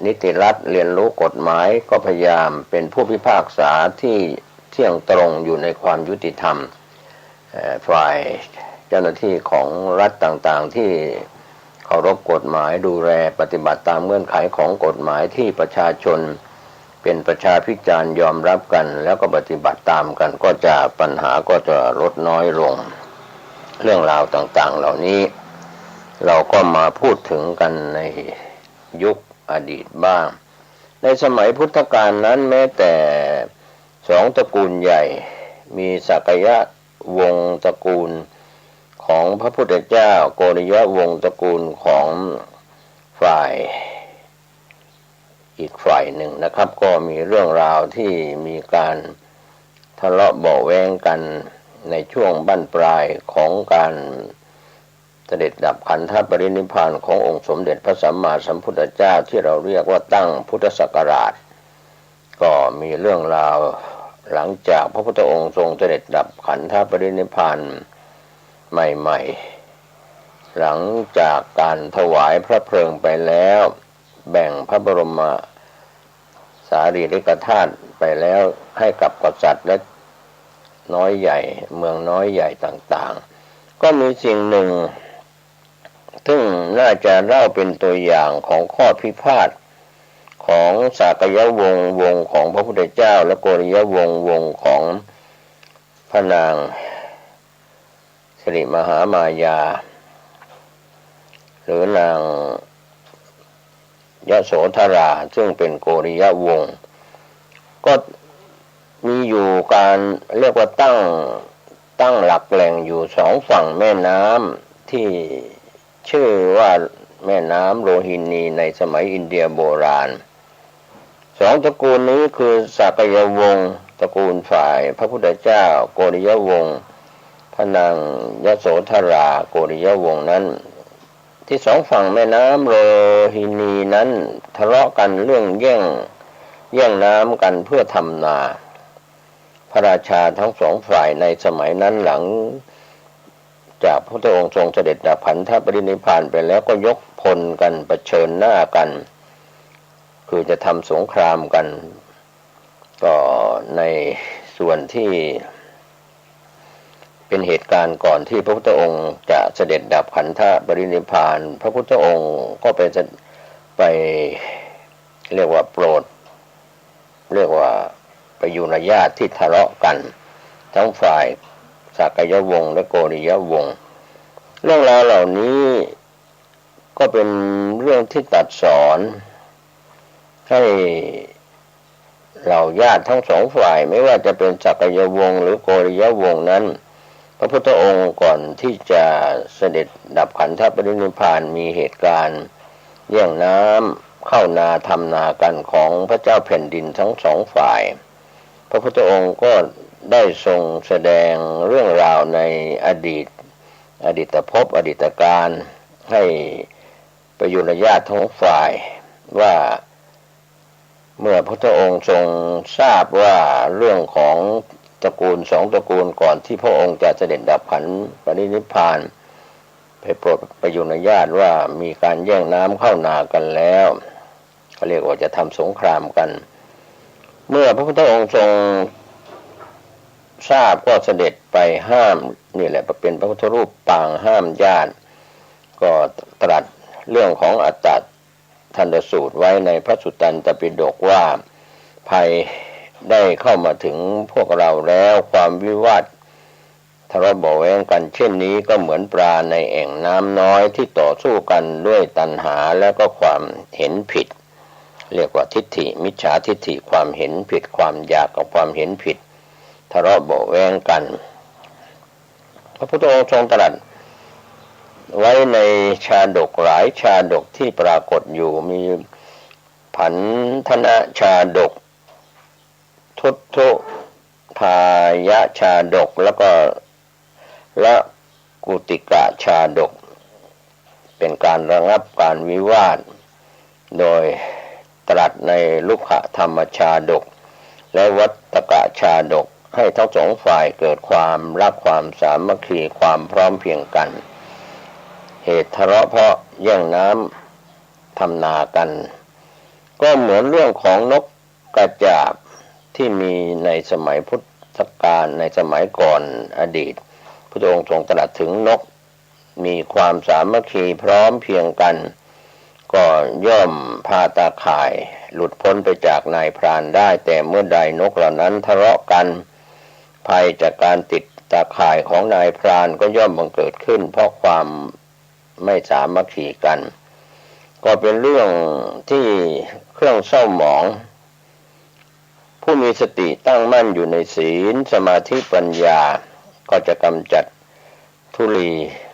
นิติรัฐเรียนรู้กฎหมายก็พยายามเป็นผู้พิพากษาที่เที่ยงตรงอยู่ในความยุติธรรมฝ่ายเจ้าหน้าที่ของรัฐต่างๆที่เคารพกฎหมายดูแลปฏิบัติตามเงื่อนไขของกฎหมายที่ประชาชนเป็นประชาพิจารณ์ยอมรับกันแล้วก็ปฏิบัติตามกันก็จะปัญหาก็จะลดน้อยลงเรื่องราวต่างๆเหล่านี้เราก็มาพูดถึงกันในยุคอดีตบ้างในสมัยพุทธกาลนั้นแม้แต่สองตระกูลใหญ่มีสักยะวงศ์ตระกูลของพระพุทธเจ้าโกริยวงศ์ตระกูลของฝ่ายอีกฝ่ายหนึ่งนะครับก็มีเรื่องราวที่มีการทะเลาะเบาะแว้งกันในช่วงบั้นปลายของการเสด็จดับขันธปรินิพพานขององค์สมเด็จพระสัมมาสัมพุทธเจ้าที่เราเรียกว่าตั้งพุทธศักราชก็มีเรื่องราวหลังจากพระพุทธองค์ทรงเสด็จดับขันธปรินิพพานใหม่ๆหลังจากการถวายพระเพลิงไปแล้วแบ่งพระบรมสารีริกธาตุไปแล้วให้กับกษัตริย์และน้อยใหญ่เมืองน้อยใหญ่ต่างๆก็มีสิ่งหนึ่งซึ่งน่าจะเล่าเป็นตัวอย่างของข้อพิพาทของสากยวงศ์วงของพระพุทธเจ้าและโกริยวงศ์วงของพระนางสิริมหามายาหรือนางยโสธราซึ่งเป็นโกริยวงศ์ก็มีอยู่การเรียกว่าตั้งหลักแหล่งอยู่สองฝั่งแม่น้ำที่ชื่อว่าแม่น้ำโรฮินีในสมัยอินเดียโบราณสองตระกูลนี้คือสักยวงศ์ตระกูลฝ่ายพระพุทธเจ้าโกริยวงศ์พระนางยโสธราโกริยวงศ์นั้นที่สองฝั่งแม่น้ำโรฮินีนั้นทะเลาะกันเรื่องแย่งน้ำกันเพื่อทำนาพระราชาทั้งสองฝ่ายในสมัยนั้นหลังจากพระพุทธองค์ทรงเสด็จดับขันธปรินิพพานไปแล้วก็ยกพลกันเผชิญหน้ากันคือจะทำสงครามกันก็ในส่วนที่เป็นเหตุการณ์ก่อนที่พระพุทธองค์จะเสด็จดับขันธปรินิพพานพระพุทธองค์ก็ไปเรียกว่าโปรดเรียกว่าไปอยู่ในญาติที่ทะเลาะกันทั้งฝ่ายสักยวงศ์และโกริยวงศ์เรื่องราวเหล่านี้ก็เป็นเรื่องที่ตรัสสอนให้เหล่าญาติทั้งสองฝ่ายไม่ว่าจะเป็นสักยวงศ์หรือโกริยวงศ์นั้นพระพุทธองค์ก่อนที่จะเสด็จดับขันธปรินิพพานมีเหตุการณ์แย่งน้ำเข้านาทำนากันของพระเจ้าแผ่นดินทั้งสองฝ่ายพระพุทธองค์ก็ได้ทรงแสดงเรื่องราวในอดีตภพอดีตการให้ประยุรญาติทั้งฝ่ายว่าเมื่อพระพุทธองค์ทรงทราบว่าเรื่องของตระกูลสองตระกูลก่อนที่พระองค์จะเสด็จดับขันธปรินิพพานไปโปรดประยุรญาติว่ามีการแย่งน้ำเข้านากันแล้วเขาเรียกว่าจะทำสงครามกันเมื่อพระพุทธองค์ทรงทราบก็เสด็จไปห้ามนี่แหละเป็นพระพุทธรูปปางห้ามญาติก็ตรัสเรื่องของอัตตทันตสูตรไว้ในพระสุตตันตปิฎกว่าภัยได้เข้ามาถึงพวกเราแล้วความวิวาททะเลาะเบาะแว้งกันเช่นนี้ก็เหมือนปลาในแอ่งน้ำน้อยที่ต่อสู้กันด้วยตัณหาและก็ความเห็นผิดเรียกว่าทิฏฐิมิจฉาทิฏฐิความเห็นผิดความอยากกับความเห็นผิดทะเลาะเบาะแว้งกันพระพุทธองค์ทรงตรัสไว้ในชาดกหลายชาดกที่ปรากฏอยู่มีผันธนะชาดกทุตตุทายะชาดกแล้วก็ละกุติกะชาดกเป็นการระงับการวิวาทโดยตรัสในลุกขธรรมชาดกและวัตตกชาดกให้ทั้งสองฝ่ายเกิดความรักความสามัคคีความพร้อมเพรียงกันเหตุทะเลาะเพราะแย่งน้ ทำนากัน ก็เหมือนเรื่องของนกกระจาบที่มีในสมัยพุทธกาลในสมัยก่อนอดีตพระองค์ทรงตรัสถึงนกมีความสามัคคีพร้อมเพรียงกันก็ย่อมพาตาข่ายหลุดพ้นไปจากนายพรานได้แต่เมื่อใดนกเหล่านั้นทะเลาะกันภัยจากการติดตาข่ายของนายพรานก็ย่อมบังเกิดขึ้นเพราะความไม่สามัคคีกันก็เป็นเรื่องที่เครื่องเศร้าหมองผู้มีสติตั้งมั่นอยู่ในศีลสมาธิปัญญาก็จะกำจัดทุลี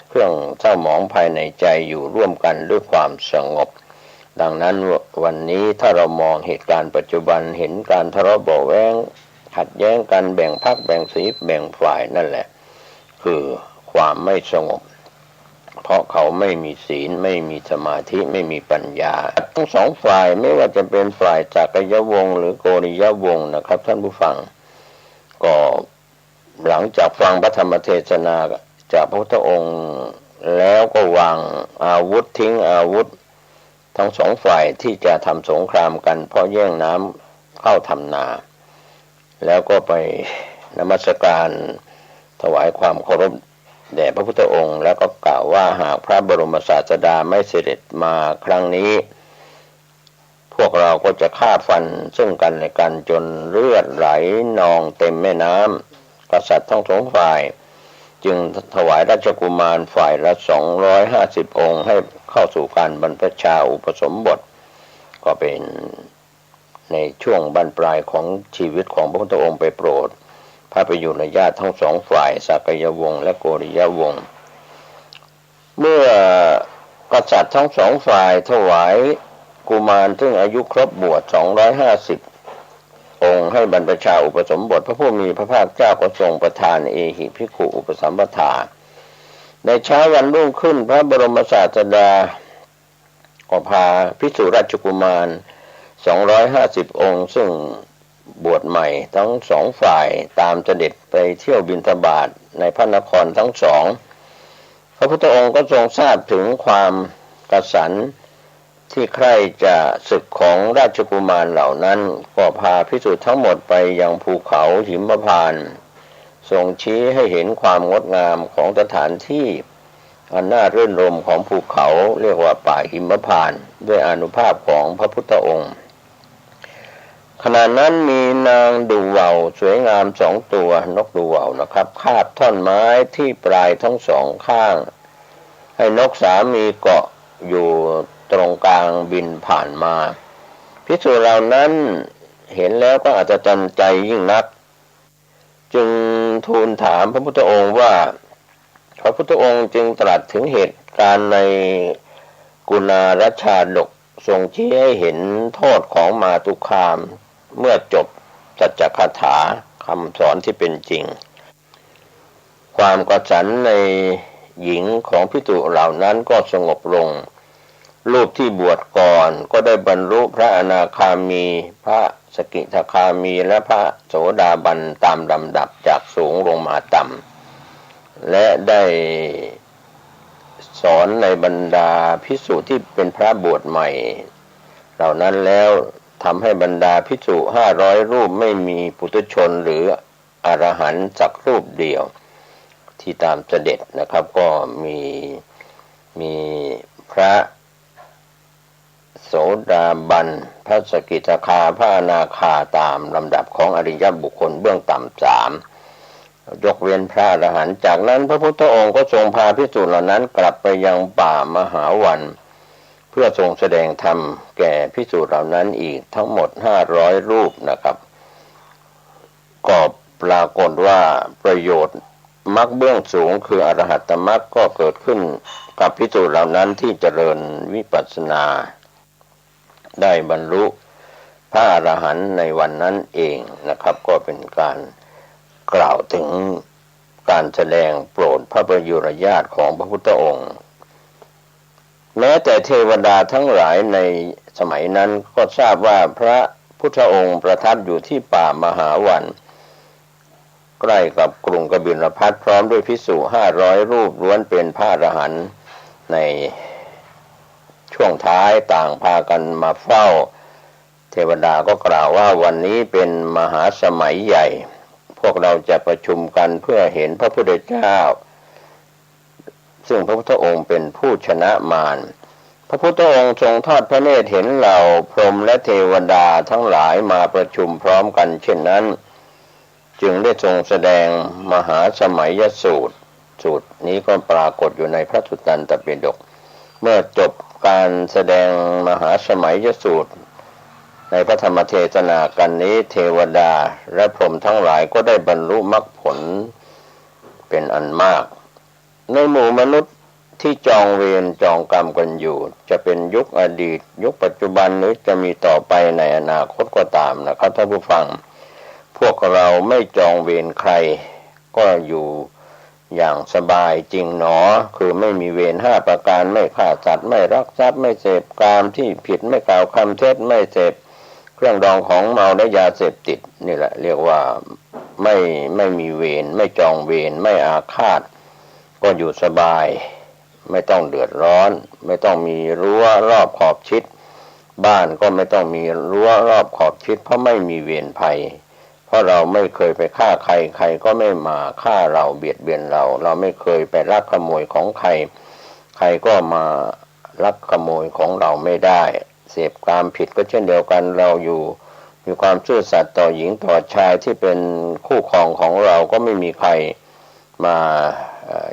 เครื่องเศร้าหมองภายในใจอยู่ร่วมกันด้วยความสงบดังนั้นวันนี้ถ้าเรามองเหตุการณ์ปัจจุบันเห็นการทะเลาะเบาะแว้งขัดแย้งกันแบ่งพรรคแบ่งสีแบ่งฝ่ายนั่นแหละคือความไม่สงบเพราะเขาไม่มีศีลไม่มีสมาธิไม่มีปัญญาทั้งสองฝ่ายไม่ว่าจะเป็นฝ่ายจักรยวงศ์หรือโกริยวงศ์นะครับท่านผู้ฟังก็หลังจากฟังพระธรรมเทศนาจากพระพุทธองค์แล้วก็วางอาวุธทิ้งอาวุธทั้งสองฝ่ายที่จะทำสงครามกันเพราะแย่งน้ำเข้าทำนาแล้วก็ไปนมัสการถวายความเคารพแด่พระพุทธองค์แล้วก็กล่าวว่าหากพระบรมศาสดาไม่เสด็จมาครั้งนี้พวกเราก็จะฆ่าฟันซึ่งกันและกันจนเลือดไหลนองเต็มแม่น้ำกษัตริย์ทั้งสองฝ่ายจึงถวายราชกุมารฝ่ายละ250 องค์ให้เข้าสู่การบรรพชาอุปสมบทก็เป็นในช่วงบรรปลายของชีวิตของพระพุทธองค์ไปโปรดพระประยุรญาติทั้งสองฝ่ายสักยวงศ์และโกริยวงศ์เมื่อกษัตริย์ทั้งสองฝ่ายถวายกุมารซึ่งอายุครบบวช250องค์ให้บรรพชาอุปสมบทพระผู้มีพระภาคเจ้าก็ทรงประทานเอหิภิกขุอุปสัมปทาในเช้าวันรุ่งขึ้นพระบรมศาสดาก็พาภิกษุราชกุมาร250องค์ซึ่งบวชใหม่ทั้งสองฝ่ายตามเสด็จไปเที่ยวบิณฑบาตในพระนครทั้งสองพระพุทธองค์ก็ทรงทราบถึงความกสันที่ใคร่จะศึกของราชกุมารเหล่านั้นก็พาภิกษุทั้งหมดไปยังภูเขาหิมพานต์ทรงชี้ให้เห็นความงดงามของสถานที่อันน่ารื่นรมของภูเขาเรียกว่าป่าหิมพานต์ด้วยอานุภาพของพระพุทธองค์ขณะนั้นมีนางดูว่าวสวยงาม2 ตัวนกดูว่าวนะครับคาบท่อนไม้ที่ปลายทั้งสองข้างให้นกสามีเกาะอยู่ตรงกลางบินผ่านมาภิกษุเหล่านั้นเห็นแล้วก็อัศจรรย์ใจยิ่งนักจึงทูลถามพระพุทธองค์ว่าพระพุทธองค์จึงตรัสถึงเหตุการณ์ในกุณารัชชาดกทรงชี้ให้เห็นโทษของมาตุคามเมื่อจบสัจจคถาคำสอนที่เป็นจริงความกสันในหญิงของภิกษุเหล่านั้นก็สงบลงรูปที่บวชก่อนก็ได้บรรลุพระอนาคามีพระสกิทาคามีและพระโสดาบันตามลำดับจากสูงลงมาต่ำและได้สอนในบรรดาภิกษุที่เป็นพระบวชใหม่เหล่านั้นแล้วทำให้บรรดาภิกษุ500รูปไม่มีปุถุชนหรืออรหันต์สักรูปเดียวที่ตามเสด็จนะครับก็มีพระโสดาบันพระสกิทาคาพระอนาคาตามลำดับของอริยบุคคลเบื้องต่ำ3ยกเว้นพระอรหันต์จากนั้นพระพุทธองค์ก็ทรงพาภิกษุเหล่านั้นกลับไปยังป่ามหาวันเพื่อทรงแสดงธรรมแก่ภิกษุเหล่านั้นอีกทั้งหมด500รูปนะครับก็ปรากฏว่าประโยชน์มรรคเบื้องสูงคืออรหัตตมรรคก็เกิดขึ้นกับภิกษุเหล่านั้นที่เจริญวิปัสสนาได้บรรลุพระอรหันต์ในวันนั้นเองนะครับก็เป็นการกล่าวถึงการแสดงโปรดพระประยุรญาติของพระพุทธองค์แม้แต่เทวดาทั้งหลายในสมัยนั้นก็ทราบว่าพระพุทธองค์ประทับอยู่ที่ป่ามหาวันใกล้กับกรุงกบิลพัสพร้อมด้วยภิกษุ500รูปล้วนเป็นพระอรหันต์ใน ช่วงท้ายต่างพากันมาเฝ้าเทวดาก็กล่าวว่าวันนี้เป็นมหาสมัยใหญ่พวกเราจะประชุมกันเพื่อเห็นพระพุทธเจ้าซึ่งพระพุทธองค์เป็นผู้ชนะมารพระพุทธองค์ทรงทอดพระเนตรเห็นเหล่าพรหมและเทวดาทั้งหลายมาประชุมพร้อมกันเช่นนั้นจึงได้ทรงแสดงมหาสมัยสูตรนี้ก็ปรากฏอยู่ในพระสุตตันตปิฎกเมื่อจบการแสดงมหาสมัยสูตรในพระธรรมเทศนากันนี้เทวดาและพรหมทั้งหลายก็ได้บรรลุมรรคผลเป็นอันมากในหมู่มนุษย์ที่จองเวรจองกรรมกันอยู่จะเป็นยุคอดีตยุคปัจจุบันหรือจะมีต่อไปในอนาคตก็ตามนะครับท่านผู้ฟังพวกเราไม่จองเวรใครก็อยู่อย่างสบายจริงหนอคือไม่มีเวร5ประการไม่ฆ่าสัตว์ไม่ลักทรัพย์ไม่เสพกามที่ผิดไม่กล่าวคำเท็จไม่เสพเครื่องดองของเมาและยาเสพติดนี่แหละเรียกว่าไม่มีเวรไม่จองเวรไม่อาฆาตก็อยู่สบายไม่ต้องเดือดร้อนไม่ต้องมีรั้วรอบขอบชิดบ้านก็ไม่ต้องมีรั้วรอบขอบชิดเพราะไม่มีเวรภัยเพราะเราไม่เคยไปฆ่าใครใครก็ไม่มาฆ่าเราเบียดเบียนเราไม่เคยไปลักขโมยของใครใครก็มาลักขโมยของเราไม่ได้เสพกามผิดก็เช่นเดียวกันเราอยู่มีความซื่อสัตย์ต่อหญิงต่อชายที่เป็นคู่ครองของเราก็ไม่มีใครมา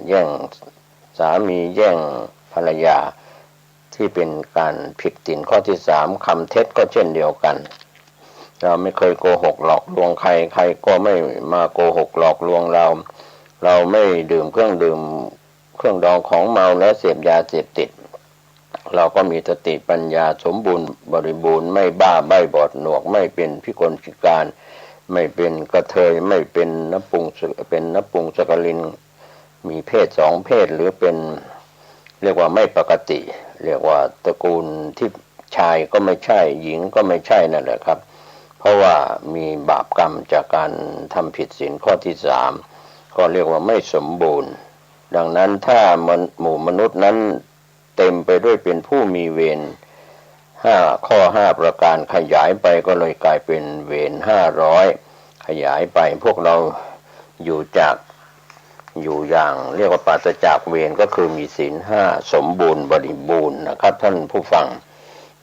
แย่งสามีแย่งภรรยาที่เป็นการผิดศีลข้อที่3คำเท็จก็เช่นเดียวกันเราไม่เคยโกหกหลอกลวงใครใครก็ไม่มาโกหกหลอกลวงเราไม่ดื่มเครื่องดองของเมาและเสพยาเสพติดเราก็มีสติปัญญาสมบูรณ์บริบูรณ์ไม่บ้าใบ้บอดหนวกไม่เป็นพิกลพิการไม่เป็นกระเทยไม่เป็นนปุงสกลินมีเพศ2เพศหรือเป็นเรียกว่าไม่ปกติเรียกว่าตระกูลที่ชายก็ไม่ใช่หญิงก็ไม่ใช่นั่นแหละครับเพราะว่ามีบาปกรรมจากการทำผิดศีลข้อที่3ก็เรียกว่าไม่สมบูรณ์ดังนั้นถ้าหมู่มนุษย์นั้นเต็มไปด้วยเป็นผู้มีเวรข้อ5ประการขยายไปก็เลยกลายเป็นเวร500ขยายไปพวกเราอยู่อย่างเรียกว่าปราศจากเวรก็คือมีศีล5สมบูรณ์บริบูรณ์นะครับท่านผู้ฟัง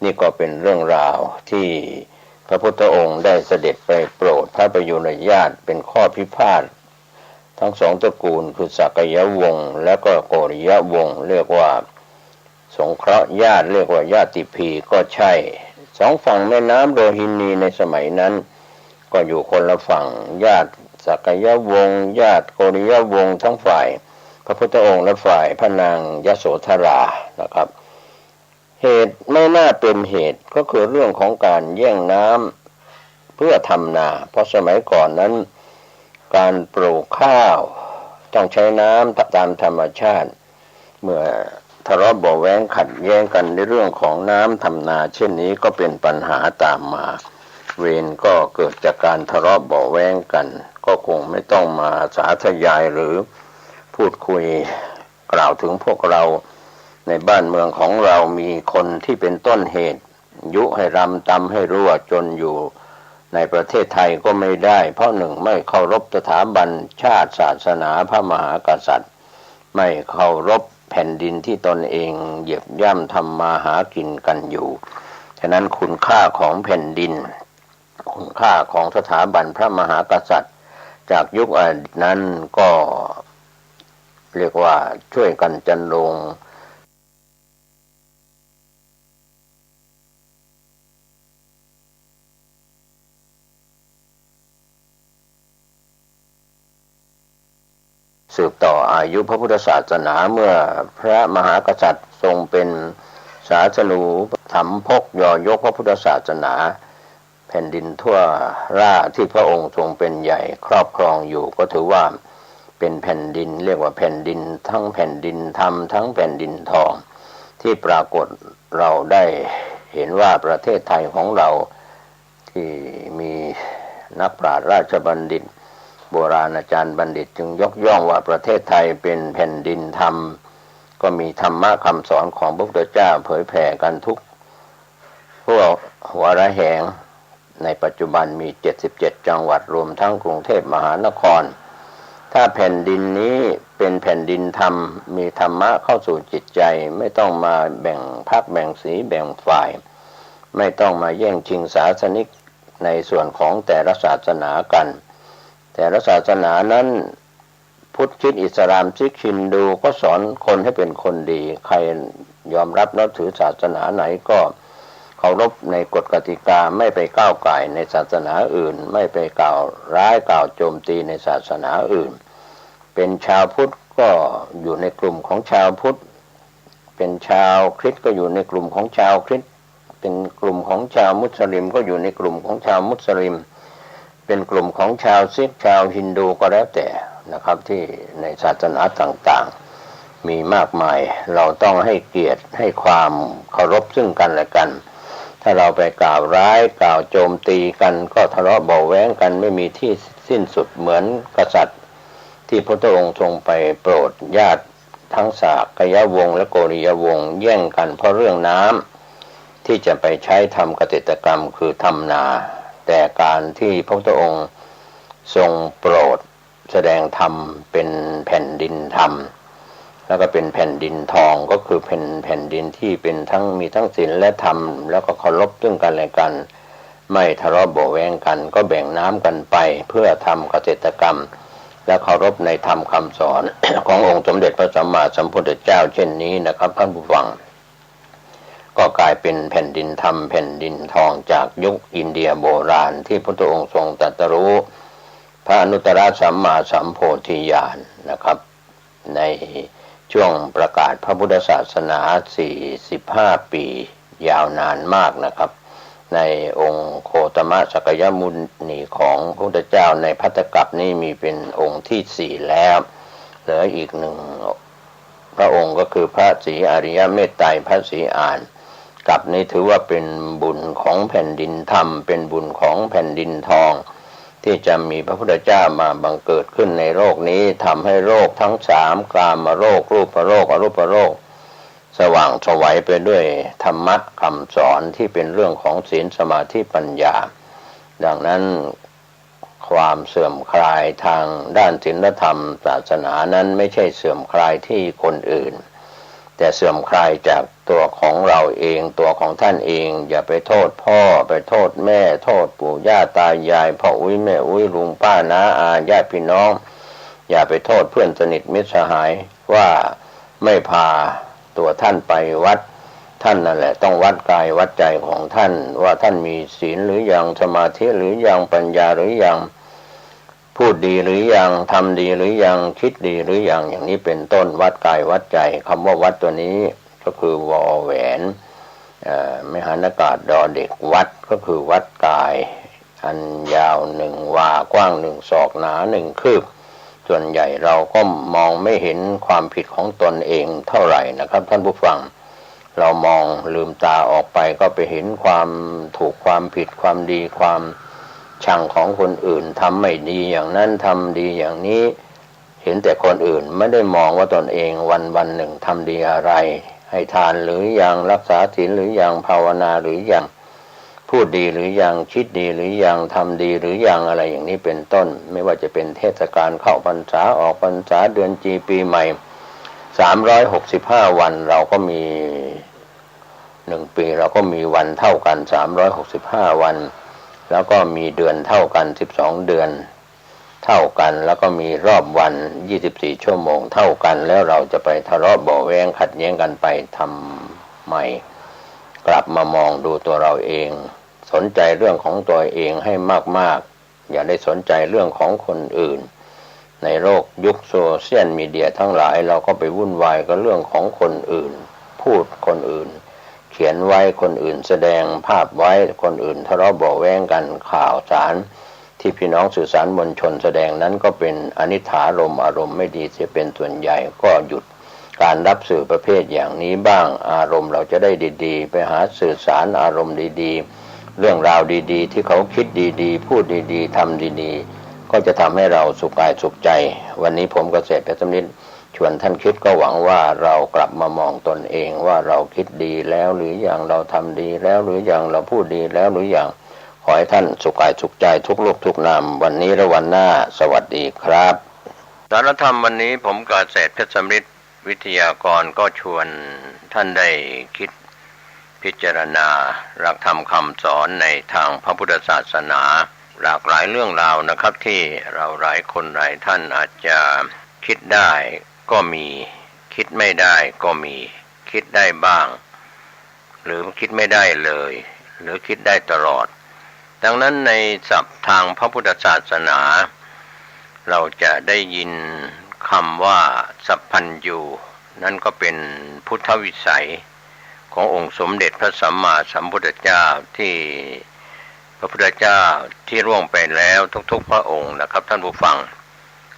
นี่ก็เป็นเรื่องราวที่พระพุทธองค์ได้เสด็จไปโปรดพระประยุรญาติเป็นข้อพิพาททั้ง2ตระกูลคือสักยวงศ์และก็โกริยวงศ์เรียกว่าสงเคราะห์ญาติเรียกว่าญาติพีก็ใช่2ฝั่งแม่น้ำโรฮินีในสมัยนั้นก็อยู่คนละฝั่งญาติสักยวงศ์ญาติโกริยวงศ์ทั้งฝ่ายพระพุทธองค์และฝ่ายพระนางยโสธรานะครับเหตุไม่น่าเป็นเหตุก็คือเรื่องของการแย่งน้ำเพื่อทำนาเพราะสมัยก่อนนั้นการปลูกข้าวต้องใช้น้ำตามธรรมชาติเมื่อทะเลาะเบาะแว้งขัดแย้งกันในเรื่องของน้ำทำนาเช่นนี้ก็เป็นปัญหาตามมาเวรก็เกิดจากการทะเลาะเบาะแว้งกันก็คงไม่ต้องมาสาธยายหรือพูดคุยกล่าวถึงพวกเราในบ้านเมืองของเรามีคนที่เป็นต้นเหตุยุให้รำตำให้รั่วจนอยู่ในประเทศไทยก็ไม่ได้เพราะ1ไม่เคารพสถาบันชาติศาสนาพระมหากษัตริย์ไม่เคารพแผ่นดินที่ตนเองเหยียบย่ำทำมาหากินกันอยู่ฉะนั้นคุณค่าของแผ่นดินคุณค่าของสถาบันพระมหากษัตริย์จากยุคอดีตนั้นก็เรียกว่าช่วยกันจันลงสืบต่ออายุพระพุทธศาสนาเมื่อพระมหากษัตริย์ทรงเป็นศาสนูธรรมภกยอยกพระพุทธศาสนาแผ่นดินทั่วราที่พระองค์ทรงเป็นใหญ่ครอบครองอยู่ก็ถือว่าเป็นแผ่นดินเรียกว่าแผ่นดินทั้งแผ่นดินธรรมทั้งแผ่นดินทองที่ปรากฏเราได้เห็นว่าประเทศไทยของเราที่มีนักปราชญ์ราชบัณฑิตโบราณอาจารย์บัณฑิตจึงยกย่องว่าประเทศไทยเป็นแผ่นดินธรรม ก็มีธรรมะคำสอนของพระพุทธเจ้าเผยแผ่กันทุกทั่วหัวระแหงในปัจจุบันมี77จังหวัดรวมทั้งกรุงเทพมหานครถ้าแผ่นดินนี้เป็นแผ่นดินธรรมมีธรรมะเข้าสู่จิตใจไม่ต้องมาแบ่งพรรคแบ่งสีแบ่งฝ่ายไม่ต้องมาแย่งชิงศาสนิกในส่วนของแต่ละศาสนากันแต่ละศาสนานั้นพุทธคริสต์อิสลามซิกฮินดูก็สอนคนให้เป็นคนดีใครยอมรับนับถือศาสนาไหนก็เคารพในกฎกติกาไม่ไปก้าวก่ายในศาสนาอื่นไม่ไปกล่าวร้ายกล่าวโจมตีในศาสนาอื่นเป็นชาวพุทธก็อยู่ในกลุ่มของชาวพุทธเป็นชาวคริสต์ก็อยู่ในกลุ่มของชาวคริสต์เป็นกลุ่มของชาวมุสลิมก็อยู่ในกลุ่มของชาวมุสลิมเป็นกลุ่มของชาวซิกชาวฮินดูก็แล้วแต่นะครับที่ในศาสนาต่างๆมีมากมายเราต้องให้เกียรติให้ความเคารพซึ่งกันและกันถ้าเราไปกล่าวร้ายกล่าวโจมตีกันก็ทะเลาะเบาะแว้งกันไม่มีที่สิ้นสุดเหมือนกษัตริย์ที่พระองค์ทรงไปโปรดญาติทั้งสากยวงศ์และโกริยวงศ์แย่งกันเพราะเรื่องน้ำที่จะไปใช้ทำเกษตรกรรมคือทำนาแต่การที่พระองค์ทรงโปรดแสดงธรรมเป็นแผ่นดินธรรมแล้วก็เป็นแผ่นดินทองก็คือเป็นแผ่นดินที่เป็นทั้งมีทั้งศีลและธรรมแล้วก็เคารพซึ่งกันและกันไม่ทะเลาะเบาะแว้งกันก็แบ่งน้ำกันไปเพื่อทำเกษตรกรรมและเคารพในธรรมคำสอน ขององค์สมเด็จพระสัมมาสัมพุทธเจ้าเช่นนี้นะครับท่านผู้ฟังก็กลายเป็นแผ่นดินธรรมแผ่นดินทองจากยุคอินเดียโบราณที่พระองค์ทรงตรัสรู้พระอนุตตรสัมมาสัมโพธิญาณนะครับในช่วงประกาศพระพุทธศาสนา45ปียาวนานมากนะครับในองค์โคตมะสักยมุนีของพระพุทธเจ้าในภัตตกัปนี้มีเป็นองค์ที่4แล้วเหลืออีกหนึ่งพระองค์ก็คือพระศรีอริยเมตไตรพระศรีอานกับนี้ถือว่าเป็นบุญของแผ่นดินธรรมเป็นบุญของแผ่นดินทองที่จะมีพระพุทธเจ้ามาบังเกิดขึ้นในโลกนี้ทำให้โลกทั้ง3กามโลกรูปโลกอรูปโลกสว่างไสวไปด้วยธรรมะคำสอนที่เป็นเรื่องของศีลสมาธิปัญญาดังนั้นความเสื่อมคลายทางด้านศีลธรรมศาสนานั้นไม่ใช่เสื่อมคลายที่คนอื่นแต่เสื่อมคลายจากตัวของเราเองตัวของท่านเองอย่าไปโทษพ่อไปโทษแม่โทษปู่ย่าตายายพ่ออุ้ยแม่อุ้ยลุงป้าน้าอาญาติพี่น้องอย่าไปโทษเพื่อนสนิทมิตรสหายว่าไม่พาตัวท่านไปวัดท่านนั่นแหละต้องวัดกายวัดใจของท่านว่าท่านมีศีลหรือยังสมาธิหรือยังปัญญาหรือยังพูดดีหรือยังทำดีหรือยังคิดดีหรือยังอย่างนี้เป็นต้นวัดกายวัดใจคำว่าวัดตัวนี้ก็คือวอแหวนไม่หันอากาศดอเด็กวัดก็คือวัดกายอันยาว1 วากว้าง1 ศอกหนา1 คืบส่วนใหญ่เราก็มองไม่เห็นความผิดของตนเองเท่าไหร่นะครับท่านผู้ฟังเรามองลืมตาออกไปก็ไปเห็นความถูกความผิดความดีความชังของคนอื่นทำไม่ดีอย่างนั้นทำดีอย่างนี้เห็นแต่คนอื่นไม่ได้มองว่าตนเองวันหนึ่งทำดีอะไรให้ทานหรือยังรักษาศีลหรือยังภาวนาหรือยังพูดดีหรือยังคิดดีหรือยังทำดีหรือยังอะไรอย่างนี้เป็นต้นไม่ว่าจะเป็นเทศกาลเข้าพรรษาออกพรรษาเดือนจีปีใหม่365วันเราก็มี1 ปีเราก็มีวันเท่ากัน365วันแล้วก็มีเดือนเท่ากัน12 เดือนเท่ากันแล้วก็มีรอบวัน24 ชั่วโมงเท่ากันแล้วเราจะไปทะเลาะเบาะแว้งขัดแย้งกันไปทำไมกลับมามองดูตัวเราเองสนใจเรื่องของตัวเองให้มากๆอย่าได้สนใจเรื่องของคนอื่นในโลกยุคโซเชียลมีเดียทั้งหลายเราก็ไปวุ่นวายกับเรื่องของคนอื่นพูดคนอื่นเขียนไว้คนอื่นแสดงภาพไว้คนอื่นทะเลาะเบาะแว้งกันข่าวสารที่พี่น้องสื่อสารมวลชนแสดงนั้นก็เป็นอนิจฐารมณ์อารมณ์ไม่ดีเสียเป็นส่วนใหญ่ก็หยุดการรับสื่อประเภทอย่างนี้บ้างอารมณ์เราจะได้ดีๆไปหาสื่อสารอารมณ์ดีๆเรื่องราวดีๆที่เขาคิดดีๆพูดดีๆทำดีๆก็จะทำให้เราสุขกายสุขใจวันนี้ผมเกษตรเพชรสำลิดช ชวนท่านคิดก็หวังว่าเรากลับมามองตนเองว่าเราคิดดีแล้วหรือยังเราทำดีแล้วหรือยังเราพูดดีแล้วหรือยังขอให้ท่านสุขกายสุขใจทุกโลกทุกนามวันนี้และวันหน้าสวัสดีครับสารธรรมวันนี้ผมกเกษตรเพชรสำริดวิทยากรก็ชวนท่านได้คิดพิจารณาหลักธรรมคำสอนในทางพระพุทธศาสนาหลากหลายเรื่องราวนะครับที่เราหลายคนหลายท่านอาจจะคิดได้ก็มีคิดไม่ได้ก็มีคิดได้บ้างหรือคิดไม่ได้เลยหรือคิดได้ตลอดดังนั้นในศัพท์ทางพระพุทธศาสนาเราจะได้ยินคำว่าสัพพัญญูนั่นก็เป็นพุทธวิสัยขององค์สมเด็จพระสัมมาสัมพุทธเจ้าที่พระพุทธเจ้าที่ร่วงไปแล้วทุกๆพระองค์นะครับท่านผู้ฟัง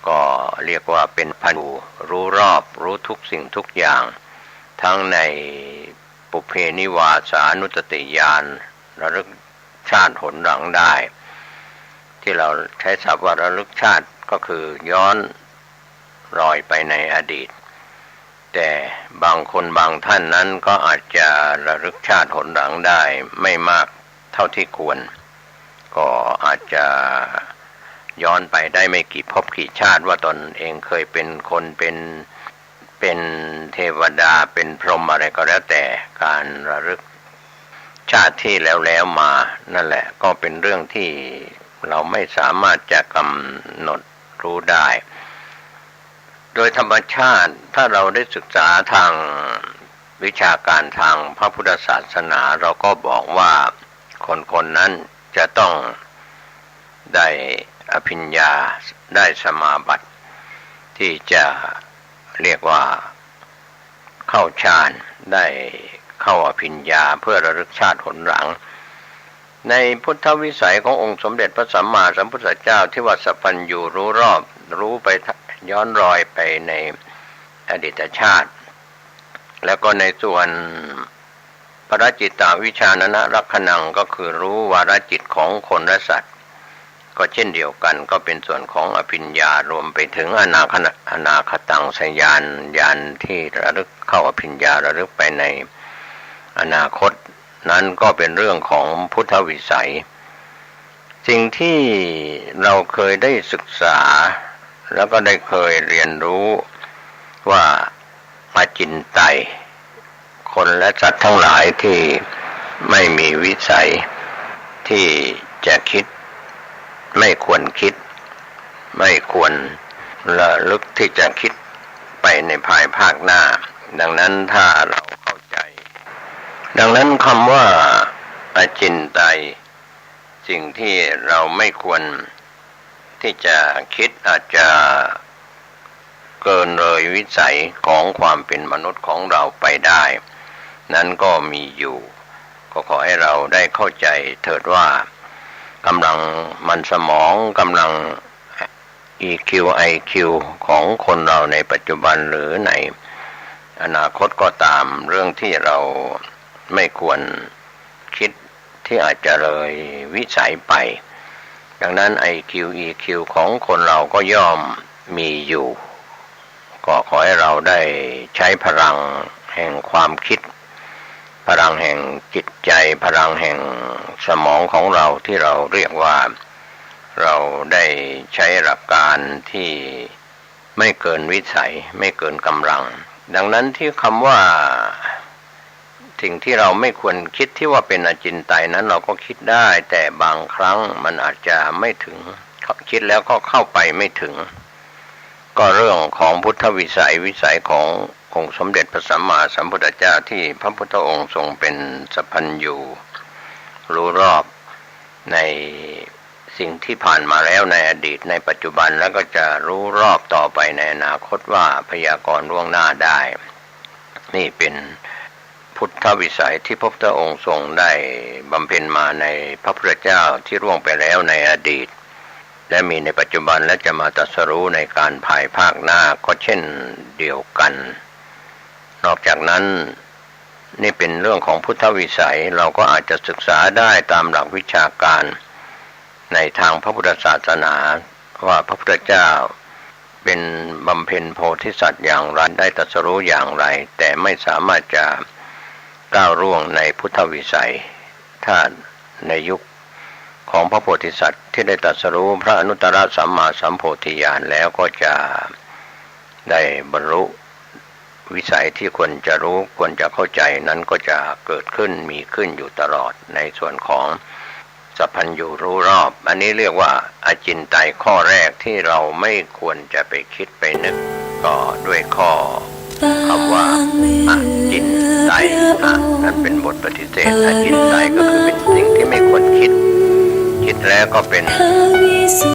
ก็เรียกว่าเป็นพันธุรู้รอบรู้ทุกสิ่งทุกอย่างทั้งในปุเพนิวาสานุสติญาณระลึกชาติหนหลังได้ที่เราใช้ศัพท์ว่าระลึกชาติก็คือย้อนรอยไปในอดีตแต่บางคนบางท่านนั้นก็อาจจะระลึกชาติหนหลังได้ไม่มากเท่าที่ควรก็อาจจะย้อนไปได้ไม่กี่ภพกี่ชาติว่าตนเองเคยเป็นคนเป็นเทวดาเป็นพรหมอะไรก็แล้วแต่การระลึกชาติที่แล้วมานั่นแหละก็เป็นเรื่องที่เราไม่สามารถจะกำหนดรู้ได้โดยธรรมชาติถ้าเราได้ศึกษาทางวิชาการทางพระพุทธศาสนาเราก็บอกว่าคนนั้นจะต้องได้อภิญญาได้สมาบัติที่จะเรียกว่าเข้าฌานได้เข้าอภิญญาเพื่อระลึกชาติหนหลังในพุทธวิสัยขององค์สมเด็จพระสัมมาสัมพุทธเจ้าที่ว่าสัพพัญญูรู้รอบรู้ไปย้อนรอยไปในอดีตชาติแล้วก็ในส่วนปรจิตตวิชานนะลักขณังก็คือรู้วาระจิตของคนและสัตว์ก็เช่นเดียวกันก็เป็นส่วนของอภิญญารวมไปถึงอนาคตังสยานญาณที่ระลึกเข้าอภิญญาระลึกไปในอนาคตนั้นก็เป็นเรื่องของพุทธวิสัยสิ่งที่เราเคยได้ศึกษาแล้วก็ได้เคยเรียนรู้ว่าอจินไตยคนและสัตว์ทั้งหลายที่ไม่มีวิสัยที่จะคิดไม่ควรคิดไม่ควรระลึกที่จะคิดไปในภายภาคหน้าดังนั้นถ้าเราเข้าใจดังนั้นคำว่าอจินไตยสิ่งที่เราไม่ควรที่จะคิดอาจจะเกินเลยวิสัยของความเป็นมนุษย์ของเราไปได้นั้นก็มีอยู่ก็ขอให้เราได้เข้าใจเถิดว่ากำลังมันสมองกำลัง EQ IQ ของคนเราในปัจจุบันหรือในอนาคตก็ตามเรื่องที่เราไม่ควรคิดที่อาจจะเลยวิสัยไปดังนั้น IQ EQ ของคนเราก็ย่อมมีอยู่ก็ขอให้เราได้ใช้พลังแห่งความคิดพลังแห่งจิตใจพลังแห่งสมองของเราที่เราเรียกว่าเราได้ใช้หลักการที่ไม่เกินวิสัยไม่เกินกำลังดังนั้นที่คำว่าสิ่งที่เราไม่ควรคิดที่ว่าเป็นอจินไตยนั้นเราก็คิดได้แต่บางครั้งมันอาจจะไม่ถึงคิดแล้วก็เข้าไปไม่ถึงก็เรื่องของพุทธวิสัยขององค์สมเด็จพระสัมมาสัมพุทธเจ้าที่พระพุทธองค์ทรงเป็นสัพพัญญูรู้รอบในสิ่งที่ผ่านมาแล้วในอดีตในปัจจุบันแล้วก็จะรู้รอบต่อไปในอนาคตว่าพยากรณ์ล่วงหน้าได้นี่เป็นพุทธวิสัยที่พระพุทธองค์ทรงได้บำเพ็ญมาในพระพุทธเจ้าที่ล่วงไปแล้วในอดีตและมีในปัจจุบันและจะมาตรัสรู้ในการภายภาคหน้าก็เช่นเดียวกันนอกจากนั้นนี่เป็นเรื่องของพุทธวิสัยเราก็อาจจะศึกษาได้ตามหลักวิชาการในทางพระพุทธศาสนาว่าพระพุทธเจ้า เป็นบำเพ็ญโพธิสัตว์อย่างไรได้ตรัสรู้อย่างไรแต่ไม่สามารถจะก้าวล่วงในพุทธวิสัยถ้าในยุคของพระโพธิสัตว์ที่ได้ตรัสรู้พระอนุตตรสัมมาสัมโพธิญาณแล้วก็จะได้บรรลุวิสัยที่ควรจะรู้ควรจะเข้าใจนั้นก็จะเกิดขึ้นมีขึ้นอยู่ตลอดในส่วนของสัพพัญญูรู้รอบอันนี้เรียกว่าอจินไตยข้อแรกที่เราไม่ควรจะไปคิดไปนึกก็ด้วยข้อคำว่าอจินไตยนั่นเป็นบทปฏิเสธอจินไตยก็คือเป็นสิ่งที่ไม่ควรคิดแล้วก็เป็น